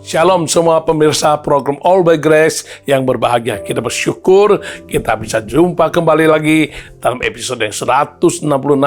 Shalom semua pemirsa program All by Grace yang berbahagia. Kita bersyukur kita bisa jumpa kembali lagi dalam episode yang 166.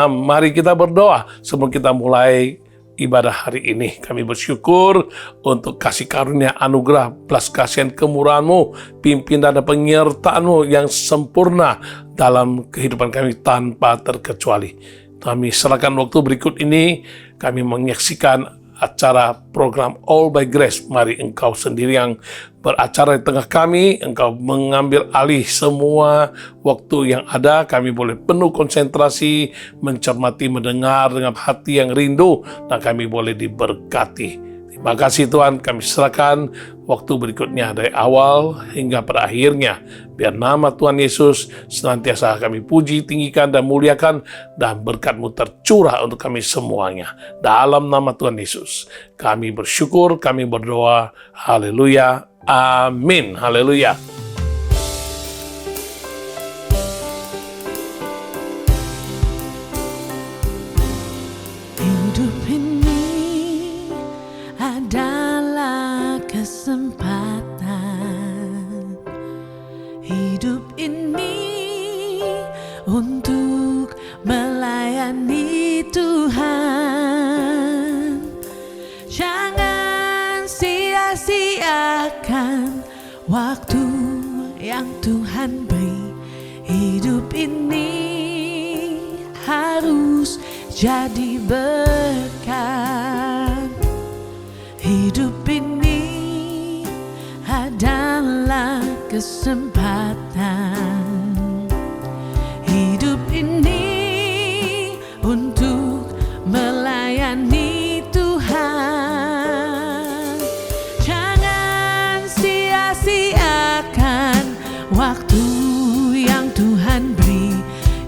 Mari kita berdoa sebelum kita mulai ibadah hari ini. Kami bersyukur untuk kasih karunia anugerah, belas kasihan kemurahan-Mu, pimpinan dan penyertaan-Mu yang sempurna dalam kehidupan kami tanpa terkecuali. Kami serahkan waktu berikut ini, kami menyaksikan acara program All by Grace. Mari Engkau sendiri yang beracara di tengah kami, Engkau mengambil alih semua waktu yang ada. Kami boleh penuh konsentrasi, mencermati, mendengar dengan hati yang rindu, dan kami boleh diberkati. Terima kasih Tuhan, kami serahkan waktu berikutnya dari awal hingga pada akhirnya. Biar nama Tuhan Yesus senantiasa kami puji, tinggikan, dan muliakan, dan berkat-Mu tercurah untuk kami semuanya. Dalam nama Tuhan Yesus, kami bersyukur, kami berdoa. Haleluya, amin, haleluya. Hidup ini adalah kesempatan. Hidup ini untuk melayani Tuhan. Jangan sia-siakan waktu yang Tuhan beri. Hidup ini harus jadi berkat. Hidup ini adalah kesempatan. Hidup ini untuk melayani Tuhan. Jangan sia-siakan waktu yang Tuhan beri.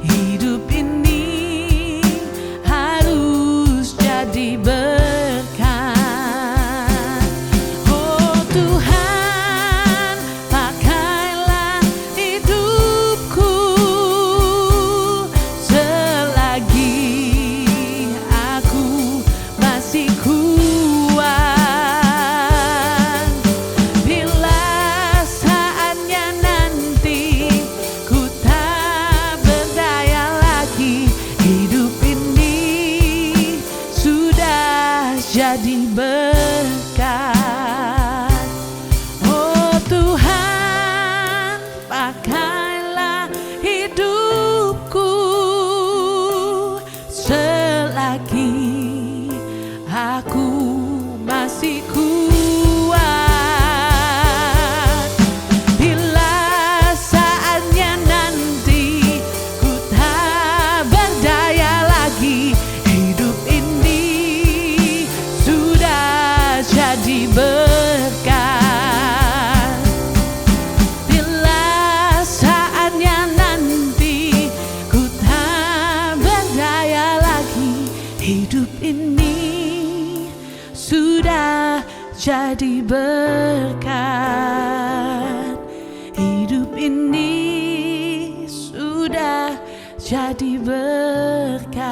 Hidup ini harus jadi berkat. Jadi berkat. Oh Tuhan, pakailah hidupku selagi aku masih kuat. Bila saatnya nanti ku tak berdaya lagi, hidup ini jadi berkat. Bila saatnya nanti ku tak berdaya lagi, hidup ini sudah jadi berkat. Hidup ini sudah jadi berkat.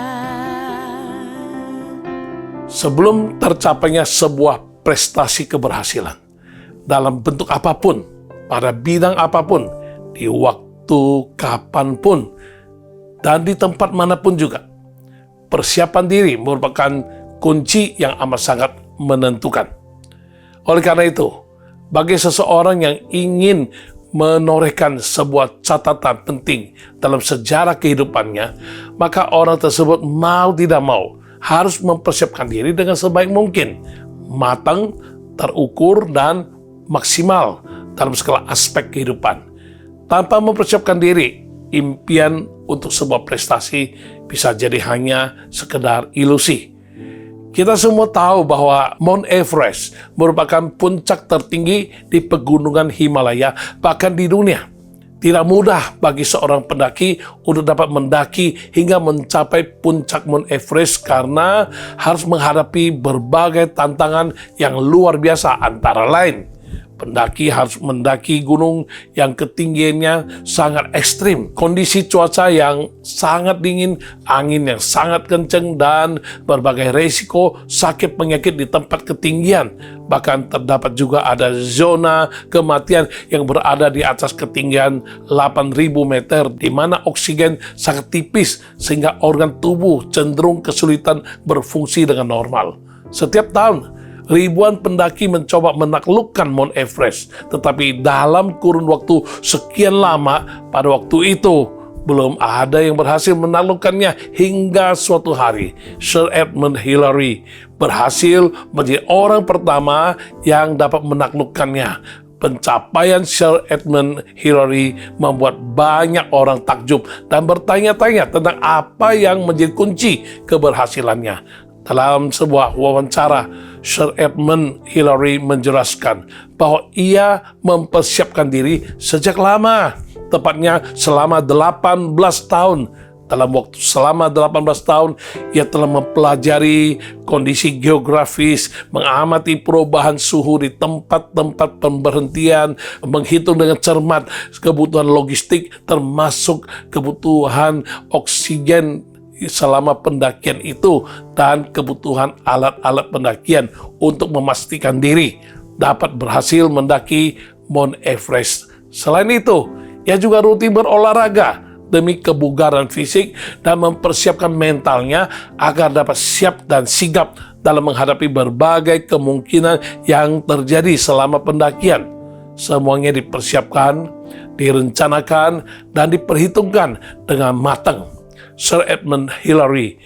Sebelum tercapainya sebuah prestasi keberhasilan dalam bentuk apapun, pada bidang apapun, di waktu kapanpun, dan di tempat manapun juga, persiapan diri merupakan kunci yang amat sangat menentukan. Oleh karena itu, bagi seseorang yang ingin menorehkan sebuah catatan penting dalam sejarah kehidupannya, maka orang tersebut mau tidak mau harus mempersiapkan diri dengan sebaik mungkin, matang, terukur, dan maksimal dalam segala aspek kehidupan. Tanpa mempersiapkan diri, impian untuk sebuah prestasi bisa jadi hanya sekedar ilusi. Kita semua tahu bahwa Mount Everest merupakan puncak tertinggi di pegunungan Himalaya, bahkan di dunia. Tidak mudah bagi seorang pendaki untuk dapat mendaki hingga mencapai puncak Mount Everest karena harus menghadapi berbagai tantangan yang luar biasa, antara lain Pendaki harus mendaki gunung yang ketinggiannya sangat ekstrim. Kondisi cuaca yang sangat dingin, angin yang sangat kencang, dan berbagai resiko sakit penyakit di tempat ketinggian. Bahkan terdapat juga ada zona kematian yang berada di atas ketinggian 8.000 meter, di mana oksigen sangat tipis sehingga organ tubuh cenderung kesulitan berfungsi dengan normal. Setiap tahun, ribuan pendaki mencoba menaklukkan Mount Everest, tetapi dalam kurun waktu sekian lama, pada waktu itu belum ada yang berhasil menaklukkannya hingga suatu hari Sir Edmund Hillary berhasil menjadi orang pertama yang dapat menaklukkannya. Pencapaian Sir Edmund Hillary membuat banyak orang takjub dan bertanya-tanya tentang apa yang menjadi kunci keberhasilannya. Dalam sebuah wawancara, Sir Edmund Hillary menjelaskan bahwa ia mempersiapkan diri sejak lama, tepatnya selama 18 tahun. Dalam waktu selama 18 tahun, ia telah mempelajari kondisi geografis, mengamati perubahan suhu di tempat-tempat pemberhentian, menghitung dengan cermat kebutuhan logistik, termasuk kebutuhan oksigen selama pendakian itu, dan kebutuhan alat-alat pendakian untuk memastikan diri dapat berhasil mendaki Mount Everest. Selain itu, ia juga rutin berolahraga demi kebugaran fisik dan mempersiapkan mentalnya agar dapat siap dan sigap dalam menghadapi berbagai kemungkinan yang terjadi selama pendakian. Semuanya dipersiapkan, direncanakan, dan diperhitungkan dengan matang. Sir Edmund Hillary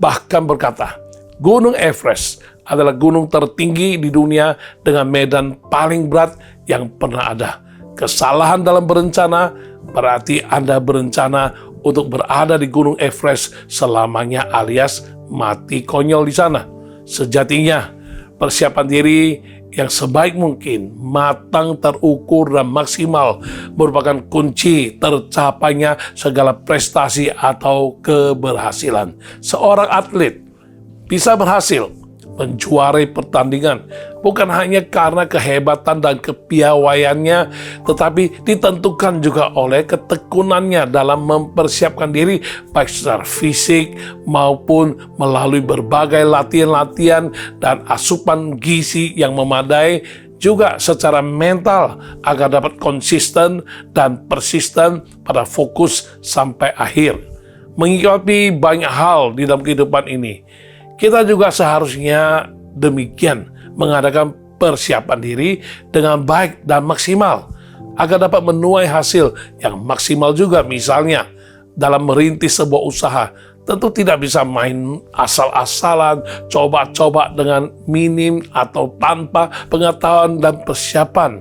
bahkan berkata, Gunung Everest adalah gunung tertinggi di dunia dengan medan paling berat yang pernah ada. Kesalahan dalam berencana berarti Anda berencana untuk berada di Gunung Everest selamanya, alias mati konyol di sana. Sejatinya, persiapan diri yang sebaik mungkin, matang, terukur, dan maksimal merupakan kunci tercapainya segala prestasi atau keberhasilan. Seorang atlet bisa berhasil menjuarai pertandingan bukan hanya karena kehebatan dan kepiawaiannya, tetapi ditentukan juga oleh ketekunannya dalam mempersiapkan diri baik secara fisik maupun melalui berbagai latihan-latihan dan asupan gizi yang memadai, juga secara mental agar dapat konsisten dan persisten pada fokus sampai akhir. Mengikuti banyak hal di dalam kehidupan ini, kita juga seharusnya demikian, mengadakan persiapan diri dengan baik dan maksimal agar dapat menuai hasil yang maksimal juga. Misalnya, dalam merintis sebuah usaha, tentu tidak bisa main asal-asalan, coba-coba dengan minim atau tanpa pengetahuan dan persiapan.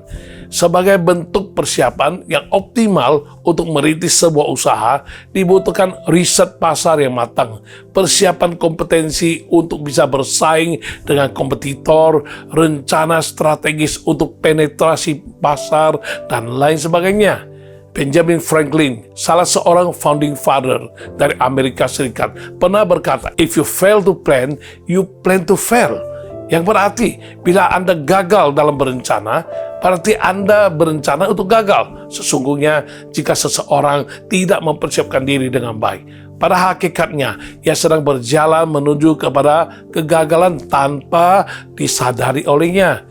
Sebagai bentuk persiapan yang optimal untuk merintis sebuah usaha, dibutuhkan riset pasar yang matang, persiapan kompetensi untuk bisa bersaing dengan kompetitor, rencana strategis untuk penetrasi pasar, dan lain sebagainya. Benjamin Franklin, salah seorang founding father dari Amerika Serikat, pernah berkata, "If you fail to plan, you plan to fail." Yang berarti, bila Anda gagal dalam berencana, berarti Anda berencana untuk gagal. Sesungguhnya, jika seseorang tidak mempersiapkan diri dengan baik, pada hakikatnya ia sedang berjalan menuju kepada kegagalan tanpa disadari olehnya.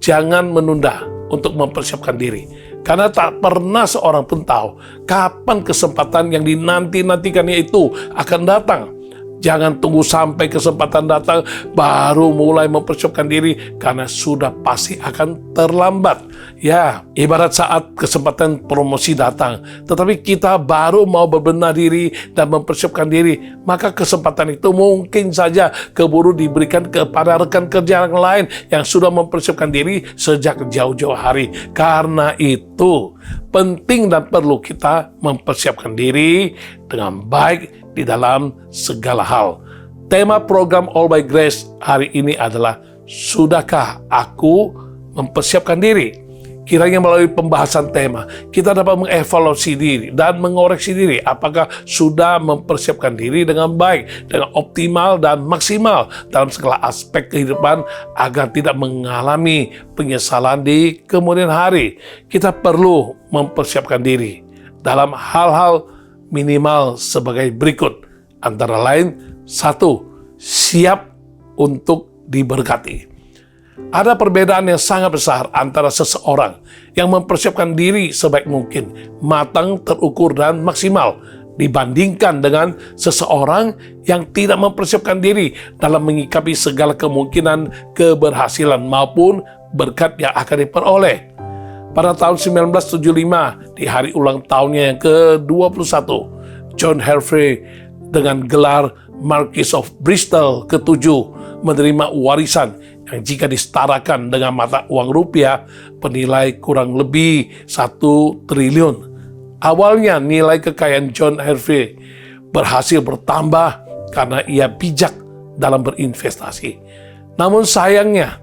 Jangan menunda untuk mempersiapkan diri, karena tak pernah seorang pun tahu kapan kesempatan yang dinanti-nantikannya itu akan datang. Jangan tunggu sampai kesempatan datang baru mulai mempersiapkan diri, karena sudah pasti akan terlambat. Ya, ibarat saat kesempatan promosi datang, tetapi kita baru mau berbenah diri dan mempersiapkan diri, maka kesempatan itu mungkin saja keburu diberikan kepada rekan kerja yang lain yang sudah mempersiapkan diri sejak jauh-jauh hari. Karena itu, penting dan perlu kita mempersiapkan diri dengan baik di dalam segala hal. Tema program All by Grace hari ini adalah, sudahkah aku mempersiapkan diri? Kiranya melalui pembahasan tema, kita dapat mengevaluasi diri dan mengoreksi diri apakah sudah mempersiapkan diri dengan baik, dengan optimal dan maksimal dalam segala aspek kehidupan agar tidak mengalami penyesalan di kemudian hari. Kita perlu mempersiapkan diri dalam hal-hal minimal sebagai berikut. Antara lain, 1. Siap untuk diberkati. Ada perbedaan yang sangat besar antara seseorang yang mempersiapkan diri sebaik mungkin, matang, terukur, dan maksimal dibandingkan dengan seseorang yang tidak mempersiapkan diri dalam menyikapi segala kemungkinan keberhasilan maupun berkat yang akan diperoleh. Pada tahun 1975, di hari ulang tahunnya yang ke-21, John Harvey dengan gelar Marquis of Bristol ke-7 menerima warisan yang jika disetarakan dengan mata uang rupiah bernilai kurang lebih 1 triliun. Awalnya nilai kekayaan John Harvey berhasil bertambah karena ia bijak dalam berinvestasi. Namun sayangnya,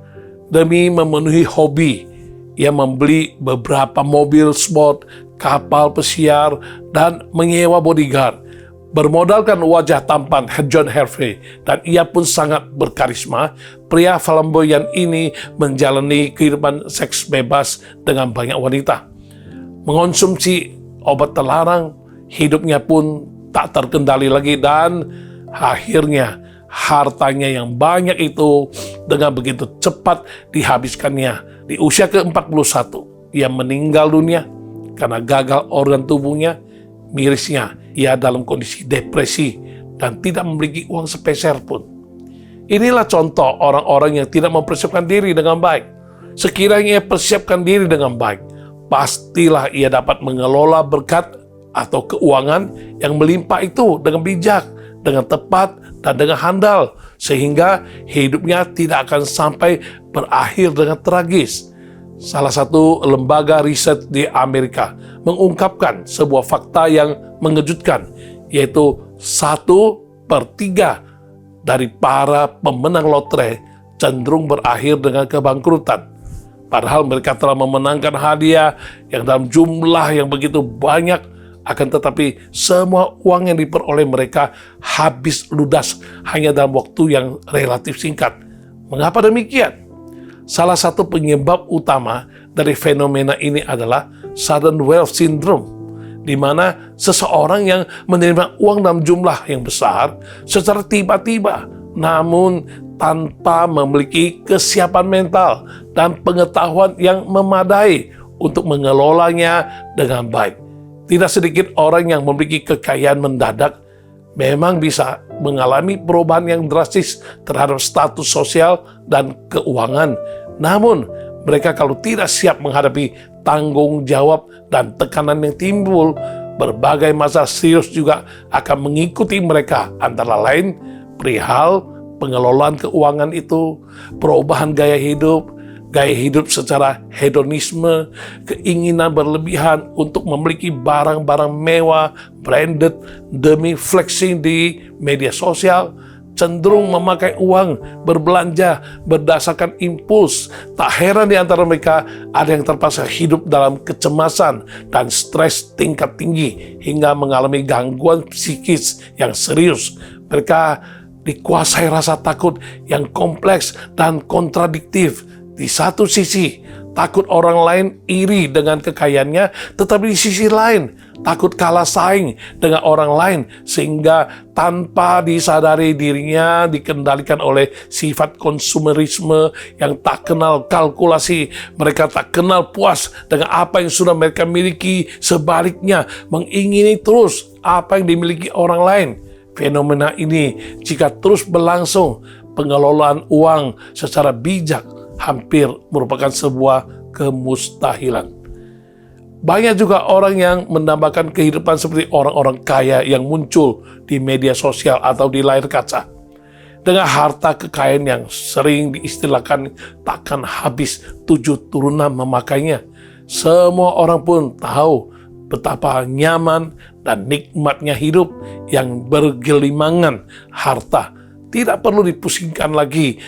demi memenuhi hobi, ia membeli beberapa mobil sport, kapal pesiar, dan menyewa bodyguard. Bermodalkan wajah tampan John Harvey dan ia pun sangat berkarisma, pria flamboyan ini menjalani kehidupan seks bebas dengan banyak wanita. Mengonsumsi obat terlarang, hidupnya pun tak terkendali lagi dan akhirnya hartanya yang banyak itu dengan begitu cepat dihabiskannya. Di usia ke-41, ia meninggal dunia karena gagal organ tubuhnya. Mirisnya, ia dalam kondisi depresi dan tidak memiliki uang sepeser pun. Inilah contoh orang-orang yang tidak mempersiapkan diri dengan baik. Sekiranya ia persiapkan diri dengan baik, pastilah ia dapat mengelola berkat atau keuangan yang melimpah itu dengan bijak, dengan tepat, dan dengan handal, sehingga hidupnya tidak akan sampai berakhir dengan tragis. Salah satu lembaga riset di Amerika mengungkapkan sebuah fakta yang mengejutkan, yaitu 1/3 dari para pemenang lotre cenderung berakhir dengan kebangkrutan. Padahal mereka telah memenangkan hadiah yang dalam jumlah yang begitu banyak, akan tetapi semua uang yang diperoleh mereka habis ludas hanya dalam waktu yang relatif singkat. Mengapa demikian? Salah satu penyebab utama dari fenomena ini adalah sudden wealth syndrome, di mana seseorang yang menerima uang dalam jumlah yang besar secara tiba-tiba, namun tanpa memiliki kesiapan mental dan pengetahuan yang memadai untuk mengelolanya dengan baik. Tidak sedikit orang yang memiliki kekayaan mendadak memang bisa mengalami perubahan yang drastis terhadap status sosial dan keuangan. Namun, mereka kalau tidak siap menghadapi tanggung jawab dan tekanan yang timbul, berbagai masalah serius juga akan mengikuti mereka, antara lain perihal pengelolaan keuangan itu, perubahan gaya hidup secara hedonisme, keinginan berlebihan untuk memiliki barang-barang mewah, branded demi flexing di media sosial, cenderung memakai uang berbelanja berdasarkan impuls. Tak heran di antara mereka ada yang terpaksa hidup dalam kecemasan dan stres tingkat tinggi hingga mengalami gangguan psikis yang serius. Mereka dikuasai rasa takut yang kompleks dan kontradiktif. Di satu sisi, takut orang lain iri dengan kekayaannya, tetapi di sisi lain, takut kalah saing dengan orang lain, sehingga tanpa disadari dirinya dikendalikan oleh sifat konsumerisme yang tak kenal kalkulasi. Mereka tak kenal puas dengan apa yang sudah mereka miliki, sebaliknya mengingini terus apa yang dimiliki orang lain. Fenomena ini jika terus berlangsung, pengelolaan uang secara bijak hampir merupakan sebuah kemustahilan. Banyak juga orang yang mendambakan kehidupan seperti orang-orang kaya yang muncul di media sosial atau di layar kaca. Dengan harta kekayaan yang sering diistilahkan takkan habis 7 turunan memakainya. Semua orang pun tahu betapa nyaman dan nikmatnya hidup yang bergelimangan harta. Tidak perlu dipusingkan lagi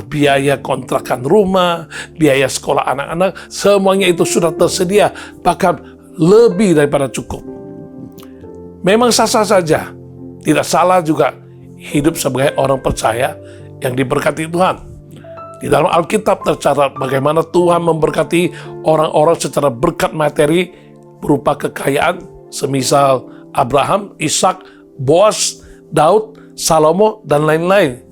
biaya kontrakan rumah, biaya sekolah anak-anak, semuanya itu sudah tersedia, bahkan lebih daripada cukup. Memang sah-sah saja, tidak salah juga hidup sebagai orang percaya yang diberkati Tuhan. Di dalam Alkitab tercatat bagaimana Tuhan memberkati orang-orang secara berkat materi berupa kekayaan, semisal Abraham, Ishak, Boaz, Daud, Salomo, dan lain-lain.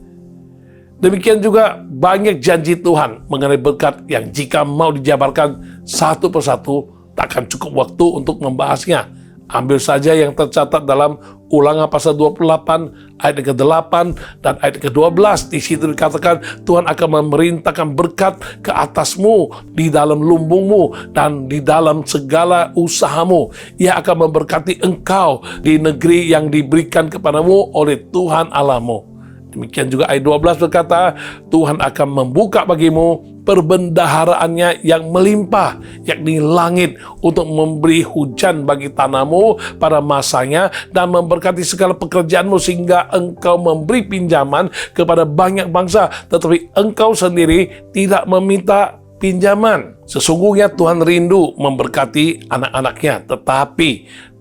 Demikian juga banyak janji Tuhan mengenai berkat yang jika mau dijabarkan satu persatu takkan cukup waktu untuk membahasnya. Ambil saja yang tercatat dalam Ulangan pasal 28 ayat ke-8 dan ayat ke-12. Di situ dikatakan Tuhan akan memerintahkan berkat ke atasmu di dalam lumbungmu dan di dalam segala usahamu. Ia akan memberkati engkau di negeri yang diberikan kepadamu oleh Tuhan Allahmu. Demikian juga ayat 12 berkata, Tuhan akan membuka bagimu perbendaharaannya yang melimpah, yakni langit, untuk memberi hujan bagi tanahmu pada masanya dan memberkati segala pekerjaanmu sehingga engkau memberi pinjaman kepada banyak bangsa, tetapi engkau sendiri tidak meminta pinjaman. Sesungguhnya Tuhan rindu memberkati anak-anaknya, tetapi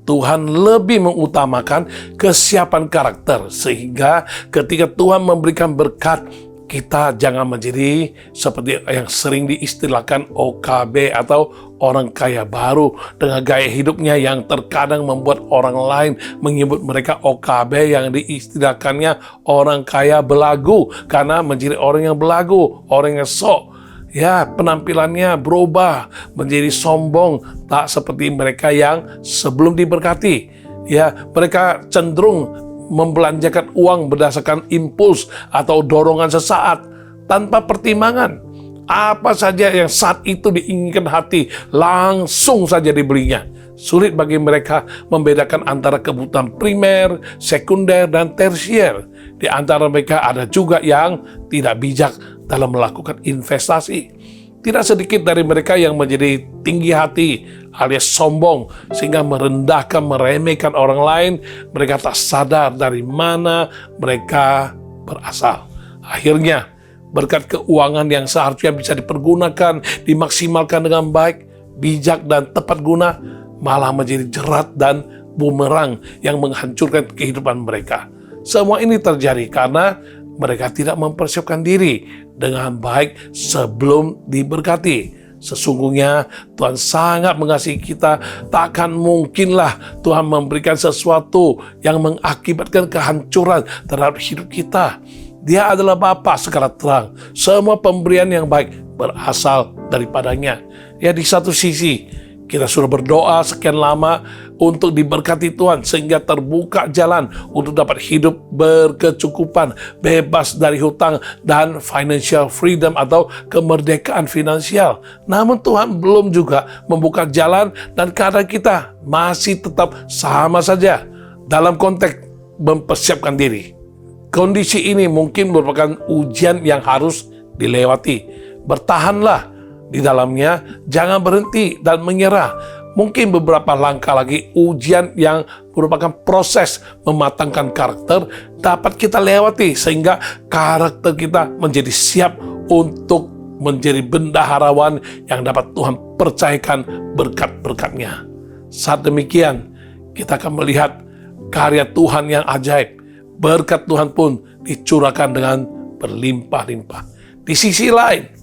Tuhan lebih mengutamakan kesiapan karakter, sehingga ketika Tuhan memberikan berkat, kita jangan menjadi seperti yang sering diistilahkan OKB atau orang kaya baru, dengan gaya hidupnya yang terkadang membuat orang lain menyebut mereka OKB, yang diistilahkannya orang kaya belagu, karena menjadi orang yang belagu, orang yang sok. Ya, penampilannya berubah menjadi sombong, tak seperti mereka yang sebelum diberkati. Ya, mereka cenderung membelanjakan uang berdasarkan impuls atau dorongan sesaat tanpa pertimbangan. Apa saja yang saat itu diinginkan hati, langsung saja dibelinya. Sulit bagi mereka membedakan antara kebutuhan primer, sekunder, dan tersier. Di antara mereka ada juga yang tidak bijak dalam melakukan investasi. Tidak sedikit dari mereka yang menjadi tinggi hati alias sombong sehingga merendahkan, meremehkan orang lain. Mereka tak sadar dari mana mereka berasal. Akhirnya berkat keuangan yang seharusnya bisa dipergunakan, dimaksimalkan dengan baik, bijak, dan tepat guna, malah menjadi jerat dan bumerang yang menghancurkan kehidupan mereka. Semua ini terjadi karena mereka tidak mempersiapkan diri dengan baik sebelum diberkati. Sesungguhnya Tuhan sangat mengasihi kita. Takkan mungkinlah Tuhan memberikan sesuatu yang mengakibatkan kehancuran terhadap hidup kita. Dia adalah Bapa segala terang. Semua pemberian yang baik berasal daripadanya. Ya, di satu sisi kita sudah berdoa sekian lama untuk diberkati Tuhan sehingga terbuka jalan untuk dapat hidup berkecukupan, bebas dari hutang dan financial freedom atau kemerdekaan finansial. Namun Tuhan belum juga membuka jalan dan keadaan kita masih tetap sama saja dalam konteks mempersiapkan diri. Kondisi ini mungkin merupakan ujian yang harus dilewati. Bertahanlah di dalamnya, jangan berhenti dan menyerah. Mungkin beberapa langkah lagi ujian yang merupakan proses mematangkan karakter dapat kita lewati sehingga karakter kita menjadi siap untuk menjadi bendaharawan yang dapat Tuhan percayakan berkat-berkatnya. Saat demikian, kita akan melihat karya Tuhan yang ajaib. Berkat Tuhan pun dicurahkan dengan berlimpah-limpah. Di sisi lain,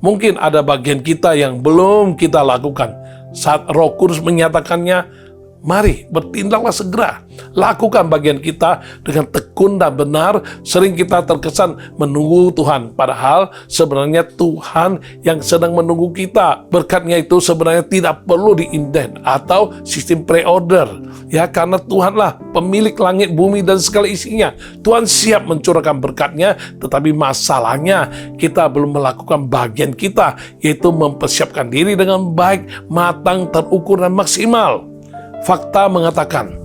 mungkin ada bagian kita yang belum kita lakukan. Saat Roh Kudus menyatakannya, mari bertindaklah segera. Lakukan bagian kita dengan tekun dan benar. Sering kita terkesan menunggu Tuhan, padahal sebenarnya Tuhan yang sedang menunggu kita. Berkatnya itu sebenarnya tidak perlu diinden atau sistem pre-order. Ya, karena Tuhanlah pemilik langit, bumi, dan segala isinya. Tuhan siap mencurahkan berkatnya, tetapi masalahnya kita belum melakukan bagian kita, yaitu mempersiapkan diri dengan baik, matang, terukur, dan maksimal. Fakta mengatakan,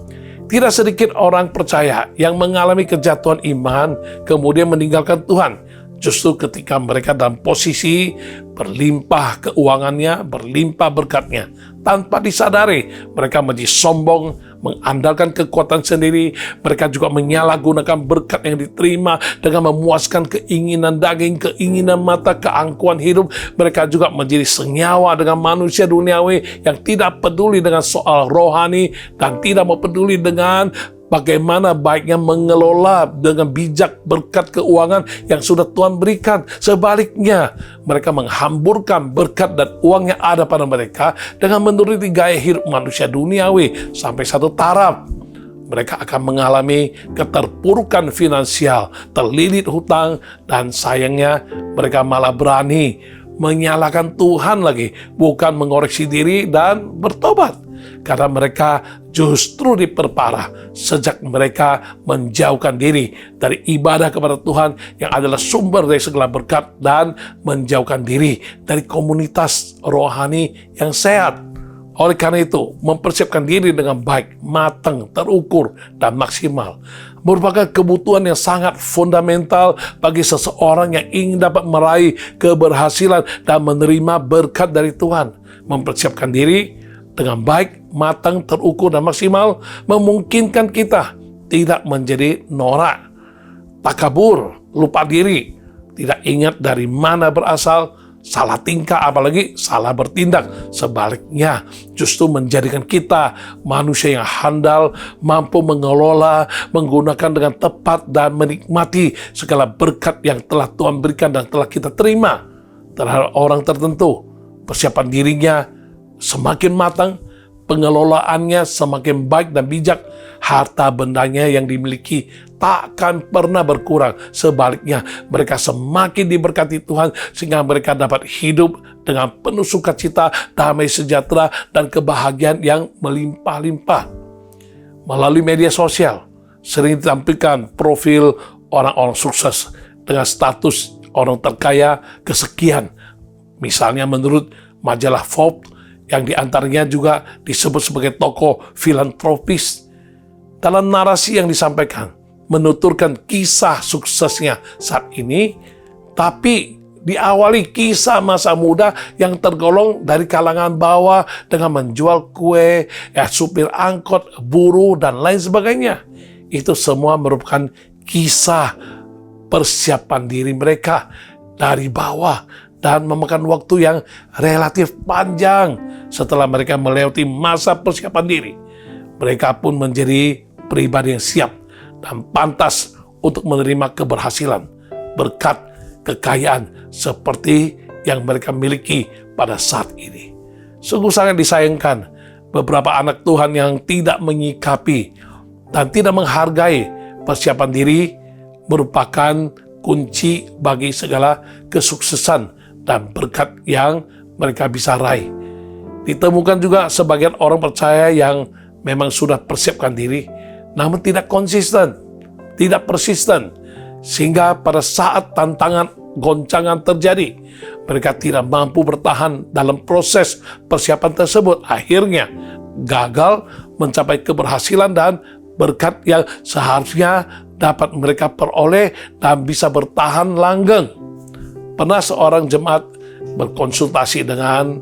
tidak sedikit orang percaya yang mengalami kejatuhan iman kemudian meninggalkan Tuhan. justru ketika mereka dalam posisi berlimpah keuangannya, berlimpah berkatnya, tanpa disadari mereka menjadi sombong, mengandalkan kekuatan sendiri. Mereka juga menyalahgunakan berkat yang diterima dengan memuaskan keinginan daging, keinginan mata, keangkuhan hidup. Mereka juga menjadi senyawa dengan manusia duniawi yang tidak peduli dengan soal rohani dan tidak mau peduli dengan bagaimana baiknya mengelola dengan bijak berkat keuangan yang sudah Tuhan berikan. Sebaliknya, mereka menghamburkan berkat dan uang yang ada pada mereka dengan menuruti gaya hidup manusia duniawi sampai satu taraf. Mereka akan mengalami keterpurukan finansial, terlilit hutang, dan sayangnya mereka malah berani menyalahkan Tuhan lagi, bukan mengoreksi diri dan bertobat. Karena mereka justru diperparah sejak mereka menjauhkan diri dari ibadah kepada Tuhan yang adalah sumber dari segala berkat dan menjauhkan diri dari komunitas rohani yang sehat. Oleh karena itu, mempersiapkan diri dengan baik, matang, terukur, dan maksimal merupakan kebutuhan yang sangat fundamental bagi seseorang yang ingin dapat meraih keberhasilan dan menerima berkat dari Tuhan. Mempersiapkan diri dengan baik, matang, terukur, dan maksimal memungkinkan kita tidak menjadi norak, takabur, lupa diri, tidak ingat dari mana berasal, salah tingkah, apalagi salah bertindak. Sebaliknya, justru menjadikan kita manusia yang handal, mampu mengelola, menggunakan dengan tepat, dan menikmati segala berkat yang telah Tuhan berikan dan telah kita terima terhadap orang tertentu. Persiapan dirinya semakin matang, pengelolaannya semakin baik dan bijak, harta bendanya yang dimiliki takkan pernah berkurang. Sebaliknya, mereka semakin diberkati Tuhan sehingga mereka dapat hidup dengan penuh sukacita, damai sejahtera, dan kebahagiaan yang melimpah-limpah. Melalui media sosial, sering ditampilkan profil orang-orang sukses dengan status orang terkaya kesekian. Misalnya menurut majalah Forbes, yang diantaranya juga disebut sebagai tokoh filantropis. Dalam narasi yang disampaikan, menuturkan kisah suksesnya saat ini, tapi diawali kisah masa muda yang tergolong dari kalangan bawah dengan menjual kue, supir angkot, buruh, dan lain sebagainya. Itu semua merupakan kisah persiapan diri mereka dari bawah dan memakan waktu yang relatif panjang. Setelah mereka melewati masa persiapan diri, mereka pun menjadi pribadi yang siap dan pantas untuk menerima keberhasilan, berkat, kekayaan seperti yang mereka miliki pada saat ini. Sungguh sangat disayangkan beberapa anak Tuhan yang tidak menyikapi dan tidak menghargai persiapan diri merupakan kunci bagi segala kesuksesan dan berkat yang mereka bisa raih. Ditemukan juga sebagian orang percaya yang memang sudah persiapkan diri, namun tidak konsisten, tidak persisten, sehingga pada saat tantangan goncangan terjadi, mereka tidak mampu bertahan dalam proses persiapan tersebut. Akhirnya gagal mencapai keberhasilan dan berkat yang seharusnya dapat mereka peroleh dan bisa bertahan langgeng. Pernah seorang jemaat berkonsultasi dengan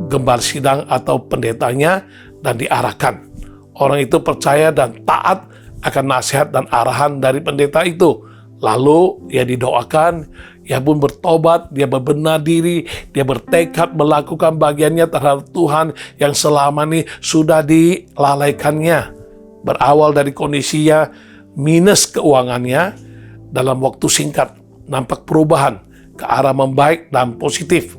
gembala sidang atau pendetanya dan diarahkan. Orang itu percaya dan taat akan nasihat dan arahan dari pendeta itu. Lalu ia didoakan, ia pun bertobat, dia berbenah diri, dia bertekad melakukan bagiannya terhadap Tuhan yang selama ini sudah dilalaikannya. Berawal dari kondisinya minus keuangannya, dalam waktu singkat nampak perubahan ke arah membaik dan positif.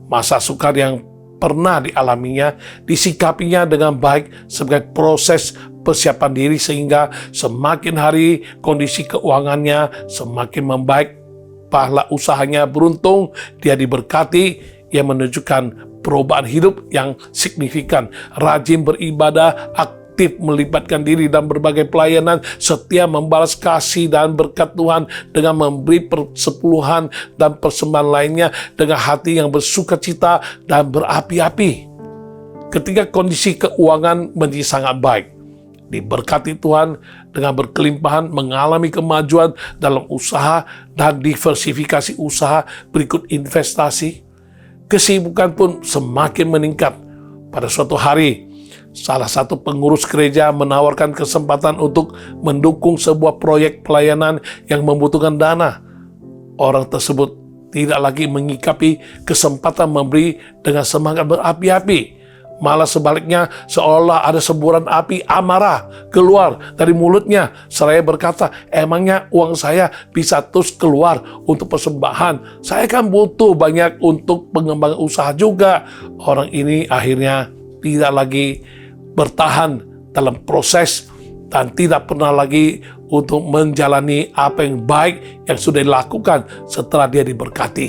Masa sukar yang pernah dialaminya disikapinya dengan baik sebagai proses persiapan diri, sehingga semakin hari kondisi keuangannya semakin membaik, pahala usahanya beruntung, dia diberkati, ia menunjukkan perubahan hidup yang signifikan, rajin beribadah, aktif melibatkan diri dalam berbagai pelayanan, setia membalas kasih dan berkat Tuhan dengan memberi persepuluhan dan persembahan lainnya dengan hati yang bersukacita dan berapi-api. Ketika kondisi keuangan menjadi sangat baik, diberkati Tuhan dengan berkelimpahan, mengalami kemajuan dalam usaha dan diversifikasi usaha berikut investasi. Kesibukan pun semakin meningkat. Pada suatu hari, salah satu pengurus gereja menawarkan kesempatan untuk mendukung sebuah proyek pelayanan yang membutuhkan dana. Orang tersebut tidak lagi mengikapi kesempatan memberi dengan semangat berapi-api. Malah sebaliknya, seolah ada semburan api amarah keluar dari mulutnya. Seraya berkata, emangnya uang saya bisa terus keluar untuk persembahan? Saya kan butuh banyak untuk pengembangan usaha juga. Orang ini akhirnya tidak lagi bertahan dalam proses dan tidak pernah lagi untuk menjalani apa yang baik yang sudah dilakukan setelah dia diberkati.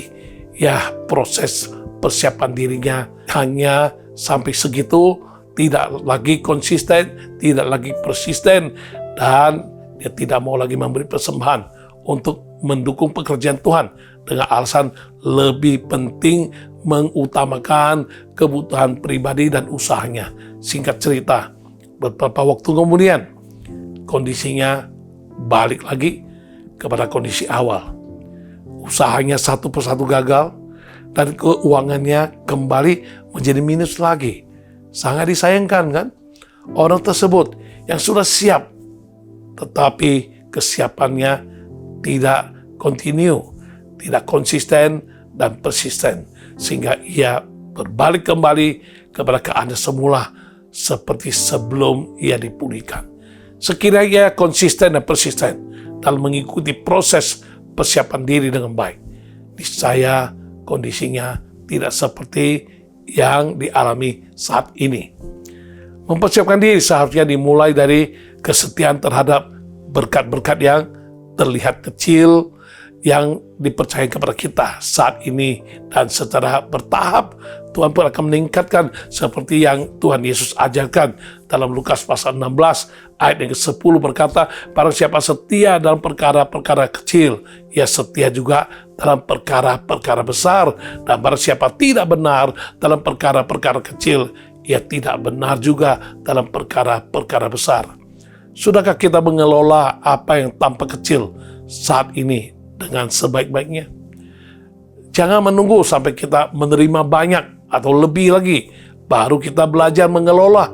Ya, proses persiapan dirinya hanya sampai segitu, tidak lagi konsisten, tidak lagi persisten, dan dia tidak mau lagi memberi persembahan untuk mendukung pekerjaan Tuhan dengan alasan lebih penting mengutamakan kebutuhan pribadi dan usahanya. Singkat cerita, beberapa waktu kemudian kondisinya balik lagi kepada kondisi awal. Usahanya satu persatu gagal dan keuangannya kembali menjadi minus lagi. Sangat disayangkan kan? Orang tersebut yang sudah siap, tetapi kesiapannya tidak continue, tidak konsisten dan persisten, sehingga ia berbalik kembali kepada keadaan semula seperti sebelum ia dipulihkan. Sekiranya ia konsisten dan persisten dalam mengikuti proses persiapan diri dengan baik, niscaya kondisinya tidak seperti yang dialami saat ini. Mempersiapkan diri seharusnya dimulai dari kesetiaan terhadap berkat-berkat yang terlihat kecil yang dipercaya kepada kita saat ini, dan secara bertahap Tuhan pun akan meningkatkan seperti yang Tuhan Yesus ajarkan dalam Lukas pasal 16 ayat yang ke-10 berkata, barang siapa setia dalam perkara-perkara kecil, ia setia juga dalam perkara-perkara besar, dan barang siapa tidak benar dalam perkara-perkara kecil, ia tidak benar juga dalam perkara-perkara besar. Sudahkah kita mengelola apa yang tampak kecil saat ini dengan sebaik-baiknya? Jangan menunggu sampai kita menerima banyak atau lebih lagi, baru kita belajar mengelola.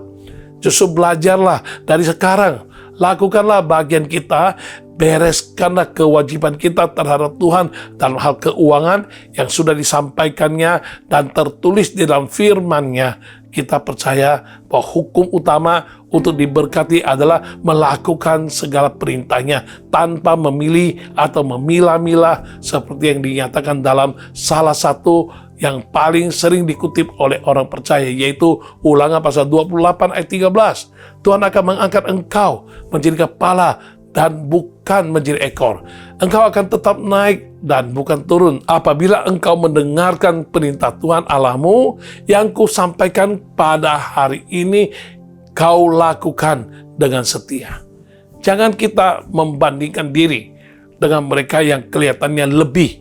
Justru belajarlah dari sekarang. Lakukanlah bagian kita, bereskanlah kewajiban kita terhadap Tuhan dalam hal keuangan yang sudah disampaikannya dan tertulis di dalam firman-Nya. Kita percaya bahwa hukum utama untuk diberkati adalah melakukan segala perintahnya tanpa memilih atau memilah-milah, seperti yang dinyatakan dalam salah satu yang paling sering dikutip oleh orang percaya, yaitu Ulangan pasal 28 ayat 13. Tuhan akan mengangkat engkau menjadi kepala dan bukan menjadi ekor. Engkau akan tetap naik dan bukan turun apabila engkau mendengarkan perintah Tuhan Allahmu yang kusampaikan pada hari ini, kau lakukan dengan setia. Jangan kita membandingkan diri dengan mereka yang kelihatannya lebih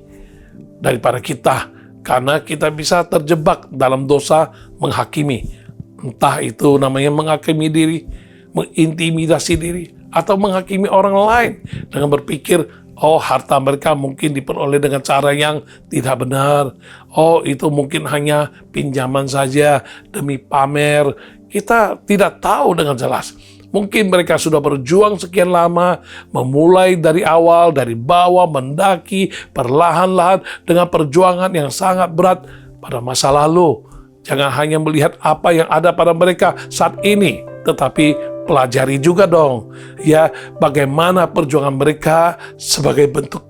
daripada kita, karena kita bisa terjebak dalam dosa menghakimi. Entah itu namanya menghakimi diri, mengintimidasi diri, atau menghakimi orang lain dengan berpikir, oh harta mereka mungkin diperoleh dengan cara yang tidak benar. Oh itu mungkin hanya pinjaman saja demi pamer. Kita tidak tahu dengan jelas. Mungkin mereka sudah berjuang sekian lama, memulai dari awal, dari bawah, mendaki perlahan-lahan dengan perjuangan yang sangat berat pada masa lalu. Jangan hanya melihat apa yang ada pada mereka saat ini, tetapi pelajari juga dong, ya, bagaimana perjuangan mereka sebagai bentuk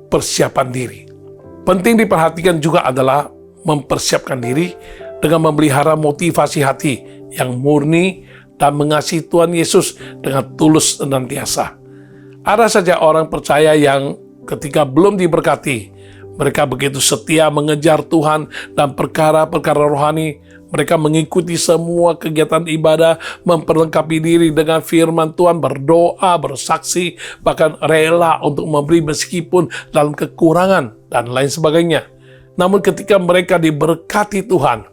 persiapan diri. Penting diperhatikan juga adalah mempersiapkan diri dengan memelihara motivasi hati yang murni dan mengasihi Tuhan Yesus dengan tulus senantiasa. Ada saja orang percaya yang ketika belum diberkati, mereka begitu setia mengejar Tuhan dan perkara-perkara rohani. Mereka mengikuti semua kegiatan ibadah, memperlengkapi diri dengan firman Tuhan, berdoa, bersaksi, bahkan rela untuk memberi meskipun dalam kekurangan dan lain sebagainya. Namun ketika mereka diberkati Tuhan,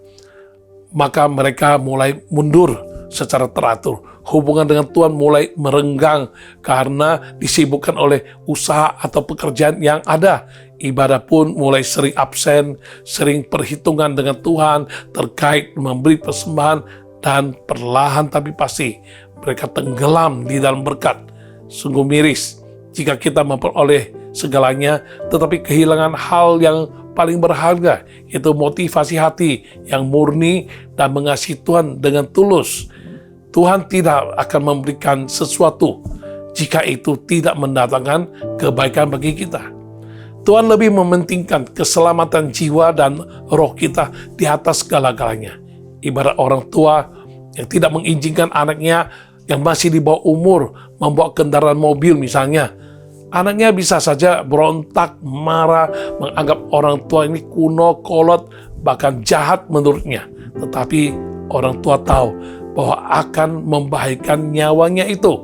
maka mereka mulai mundur secara teratur. hubungan dengan Tuhan mulai merenggang karena disibukkan oleh usaha atau pekerjaan yang ada. Ibadah pun mulai sering absen, sering perhitungan dengan Tuhan terkait memberi persembahan, dan perlahan tapi pasti mereka tenggelam di dalam berkat. Sungguh miris jika kita memperoleh segalanya tetapi kehilangan hal yang paling berharga, yaitu motivasi hati yang murni dan mengasihi Tuhan dengan tulus. Tuhan tidak akan memberikan sesuatu jika itu tidak mendatangkan kebaikan bagi kita. Tuhan lebih mementingkan keselamatan jiwa dan roh kita di atas segala-galanya. Ibarat orang tua yang tidak mengizinkan anaknya yang masih di bawah umur membawa kendaraan mobil misalnya. Anaknya bisa saja berontak, marah, menganggap orang tua ini kuno, kolot, bahkan jahat menurutnya. Tetapi orang tua tahu bahwa akan membahayakan nyawanya itu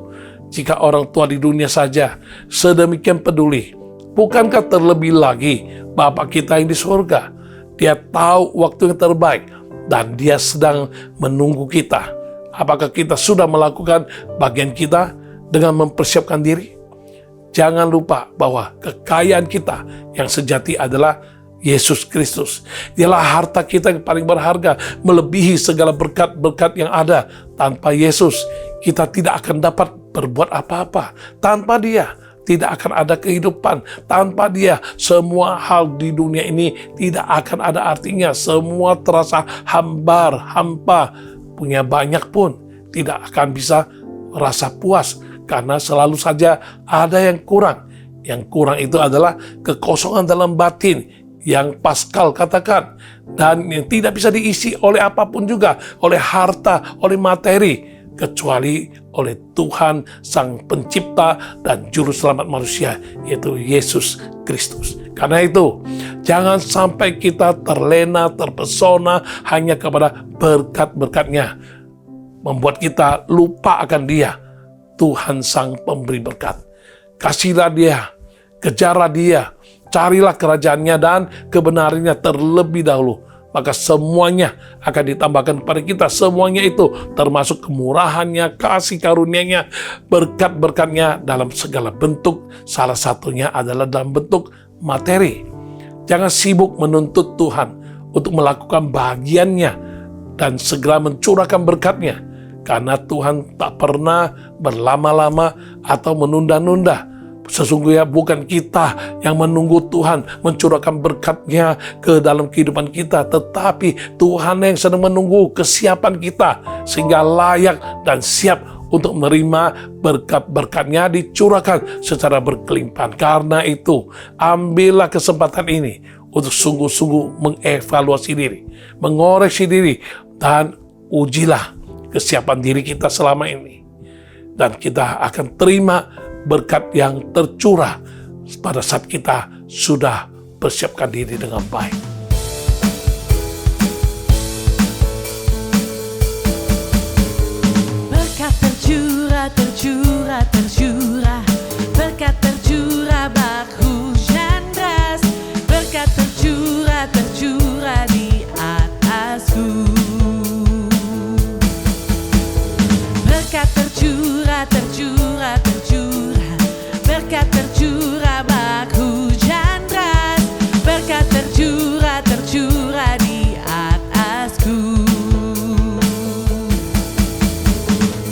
jika orang tua di dunia saja sedemikian peduli. Bukankah terlebih lagi Bapa kita yang di surga? Dia tahu waktu yang terbaik dan Dia sedang menunggu kita. Apakah kita sudah melakukan bagian kita dengan mempersiapkan diri? Jangan lupa bahwa kekayaan kita yang sejati adalah Yesus Kristus. Dialah harta kita yang paling berharga, melebihi segala berkat-berkat yang ada. Tanpa Yesus, kita tidak akan dapat berbuat apa-apa. Tanpa Dia, tidak akan ada kehidupan. Tanpa Dia, semua hal di dunia ini tidak akan ada artinya. Semua terasa hambar, hampa. Punya banyak pun tidak akan bisa rasa puas, karena selalu saja ada yang kurang. Yang kurang itu adalah kekosongan dalam batin yang Pascal katakan, dan yang tidak bisa diisi oleh apapun juga, oleh harta, oleh materi, kecuali oleh Tuhan Sang Pencipta dan Juru Selamat manusia, yaitu Yesus Kristus. Karena itu, jangan sampai kita terlena, terpesona hanya kepada berkat-berkat-Nya, membuat kita lupa akan Dia, Tuhan Sang Pemberi berkat. Kasihlah Dia, kejarlah Dia, carilah kerajaan-Nya dan kebenarannya terlebih dahulu. Maka semuanya akan ditambahkan kepada kita. Semuanya itu termasuk kemurahan-Nya, kasih karunia-Nya, berkat-berkat-Nya dalam segala bentuk. Salah satunya adalah dalam bentuk materi. Jangan sibuk menuntut Tuhan untuk melakukan bagiannya dan segera mencurahkan berkat-Nya. Karena Tuhan tak pernah berlama-lama atau menunda-nunda. Sesungguhnya bukan kita yang menunggu Tuhan mencurahkan berkat-Nya ke dalam kehidupan kita, tetapi Tuhan yang sedang menunggu kesiapan kita sehingga layak dan siap untuk menerima berkat-berkat-Nya dicurahkan secara berkelimpahan. Karena itu, ambillah kesempatan ini untuk sungguh-sungguh mengevaluasi diri, mengoreksi diri, dan ujilah kesiapan diri kita selama ini. Dan kita akan terima berkat yang tercurah pada saat kita sudah persiapkan diri dengan baik. Berkat tercurah, tercurah, tercurah. Berkat tercurah bak hujan deras. Berkat tercurah, tercurah di atasku. Berkat tercurah, tercurah, tercurah. Berkat tercurah bak hujan deras. Berkat tercurah, tercurah di atasku.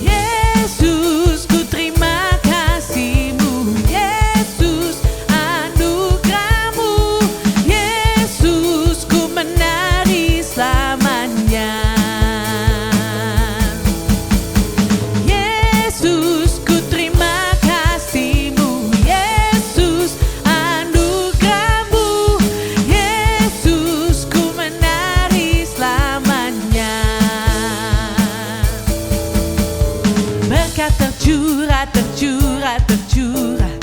Yesus, ku terima kasih-Mu. Yesus, anugerah-Mu. Yesus, ku menari selamanya. Yesus, ku terima kasih-Mu. Yesus, anugerah-Mu. Yesus, ku menari selamanya. Berkat tercurah, tercurah, tercurah.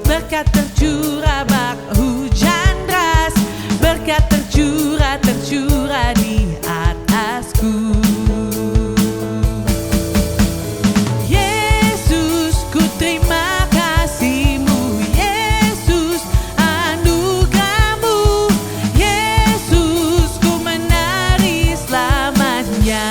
Berkat tercurah bak hujan deras. Berkat tercurah, tercurah di atasku. Yesus, ku terima kasih-Mu. Yesus, anugerah-Mu. Yesus, ku menari selamanya.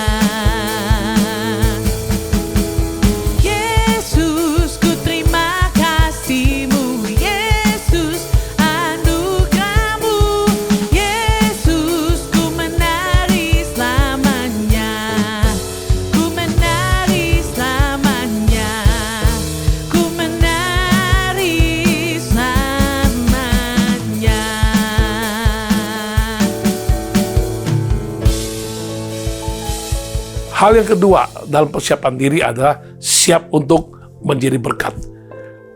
Hal yang kedua dalam persiapan diri adalah siap untuk menjadi berkat.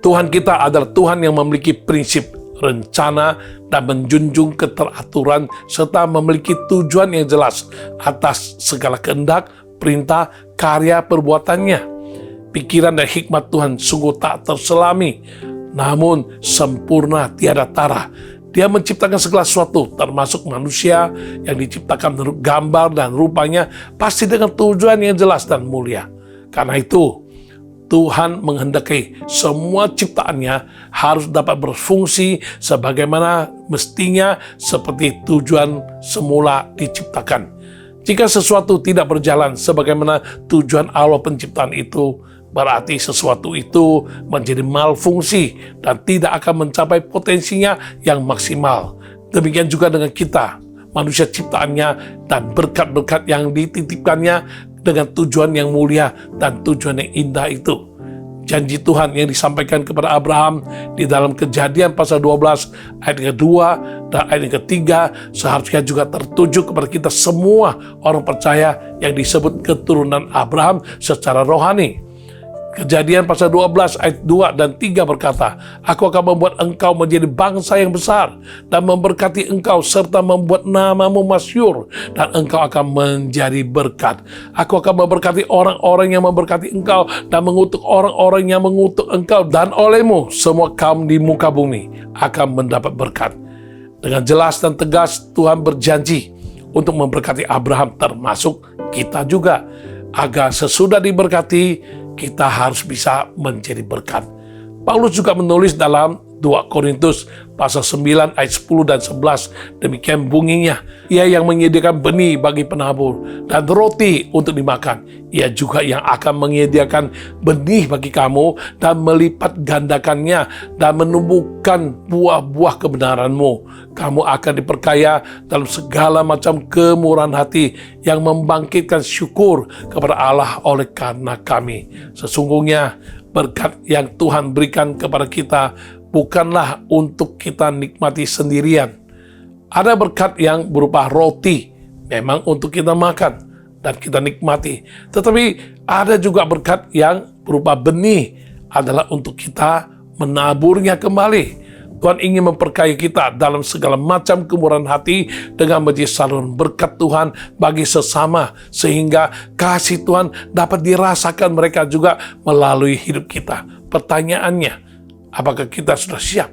Tuhan kita adalah Tuhan yang memiliki prinsip, rencana, dan menjunjung keteraturan serta memiliki tujuan yang jelas atas segala kehendak, perintah, karya perbuatannya. Pikiran dan hikmat Tuhan sungguh tak terselami, namun sempurna tiada tara. Dia menciptakan segala sesuatu, termasuk manusia yang diciptakan menurut gambar dan rupanya, pasti dengan tujuan yang jelas dan mulia. Karena itu, Tuhan menghendaki semua ciptaannya harus dapat berfungsi sebagaimana mestinya seperti tujuan semula diciptakan. Jika sesuatu tidak berjalan sebagaimana tujuan Allah penciptaan itu, berarti sesuatu itu menjadi malfungsi dan tidak akan mencapai potensinya yang maksimal. Demikian juga dengan kita, manusia ciptaannya dan berkat-berkat yang dititipkannya dengan tujuan yang mulia dan tujuan yang indah itu. Janji Tuhan yang disampaikan kepada Abraham di dalam Kejadian pasal 12 ayat yang kedua dan ayat yang ketiga seharusnya juga tertuju kepada kita semua orang percaya yang disebut keturunan Abraham secara rohani. Kejadian pasal 12 ayat 2 dan 3 berkata, Aku akan membuat engkau menjadi bangsa yang besar dan memberkati engkau serta membuat namamu masyhur dan engkau akan menjadi berkat. Aku akan memberkati orang-orang yang memberkati engkau dan mengutuk orang-orang yang mengutuk engkau, dan olehmu semua kaum di muka bumi akan mendapat berkat. Dengan jelas dan tegas Tuhan berjanji untuk memberkati Abraham termasuk kita juga, agar sesudah diberkati kita harus bisa menjadi berkat. Paulus juga menulis dalam 2 Korintus pasal 9 ayat 10 dan 11, demikian bunyinya, Ia yang menyediakan benih bagi penabur dan roti untuk dimakan, Ia juga yang akan menyediakan benih bagi kamu dan melipat gandakannya dan menumbuhkan buah-buah kebenaranmu. Kamu akan diperkaya dalam segala macam kemurahan hati yang membangkitkan syukur kepada Allah oleh karena kami. Sesungguhnya berkat yang Tuhan berikan kepada kita bukanlah untuk kita nikmati sendirian. Ada berkat yang berupa roti, memang untuk kita makan dan kita nikmati. Tetapi ada juga berkat yang berupa benih, adalah untuk kita menaburnya kembali. Tuhan ingin memperkaya kita dalam segala macam kemurahan hati dengan menjadi saluran berkat Tuhan bagi sesama, sehingga kasih Tuhan dapat dirasakan mereka juga melalui hidup kita. Pertanyaannya, apakah kita sudah siap?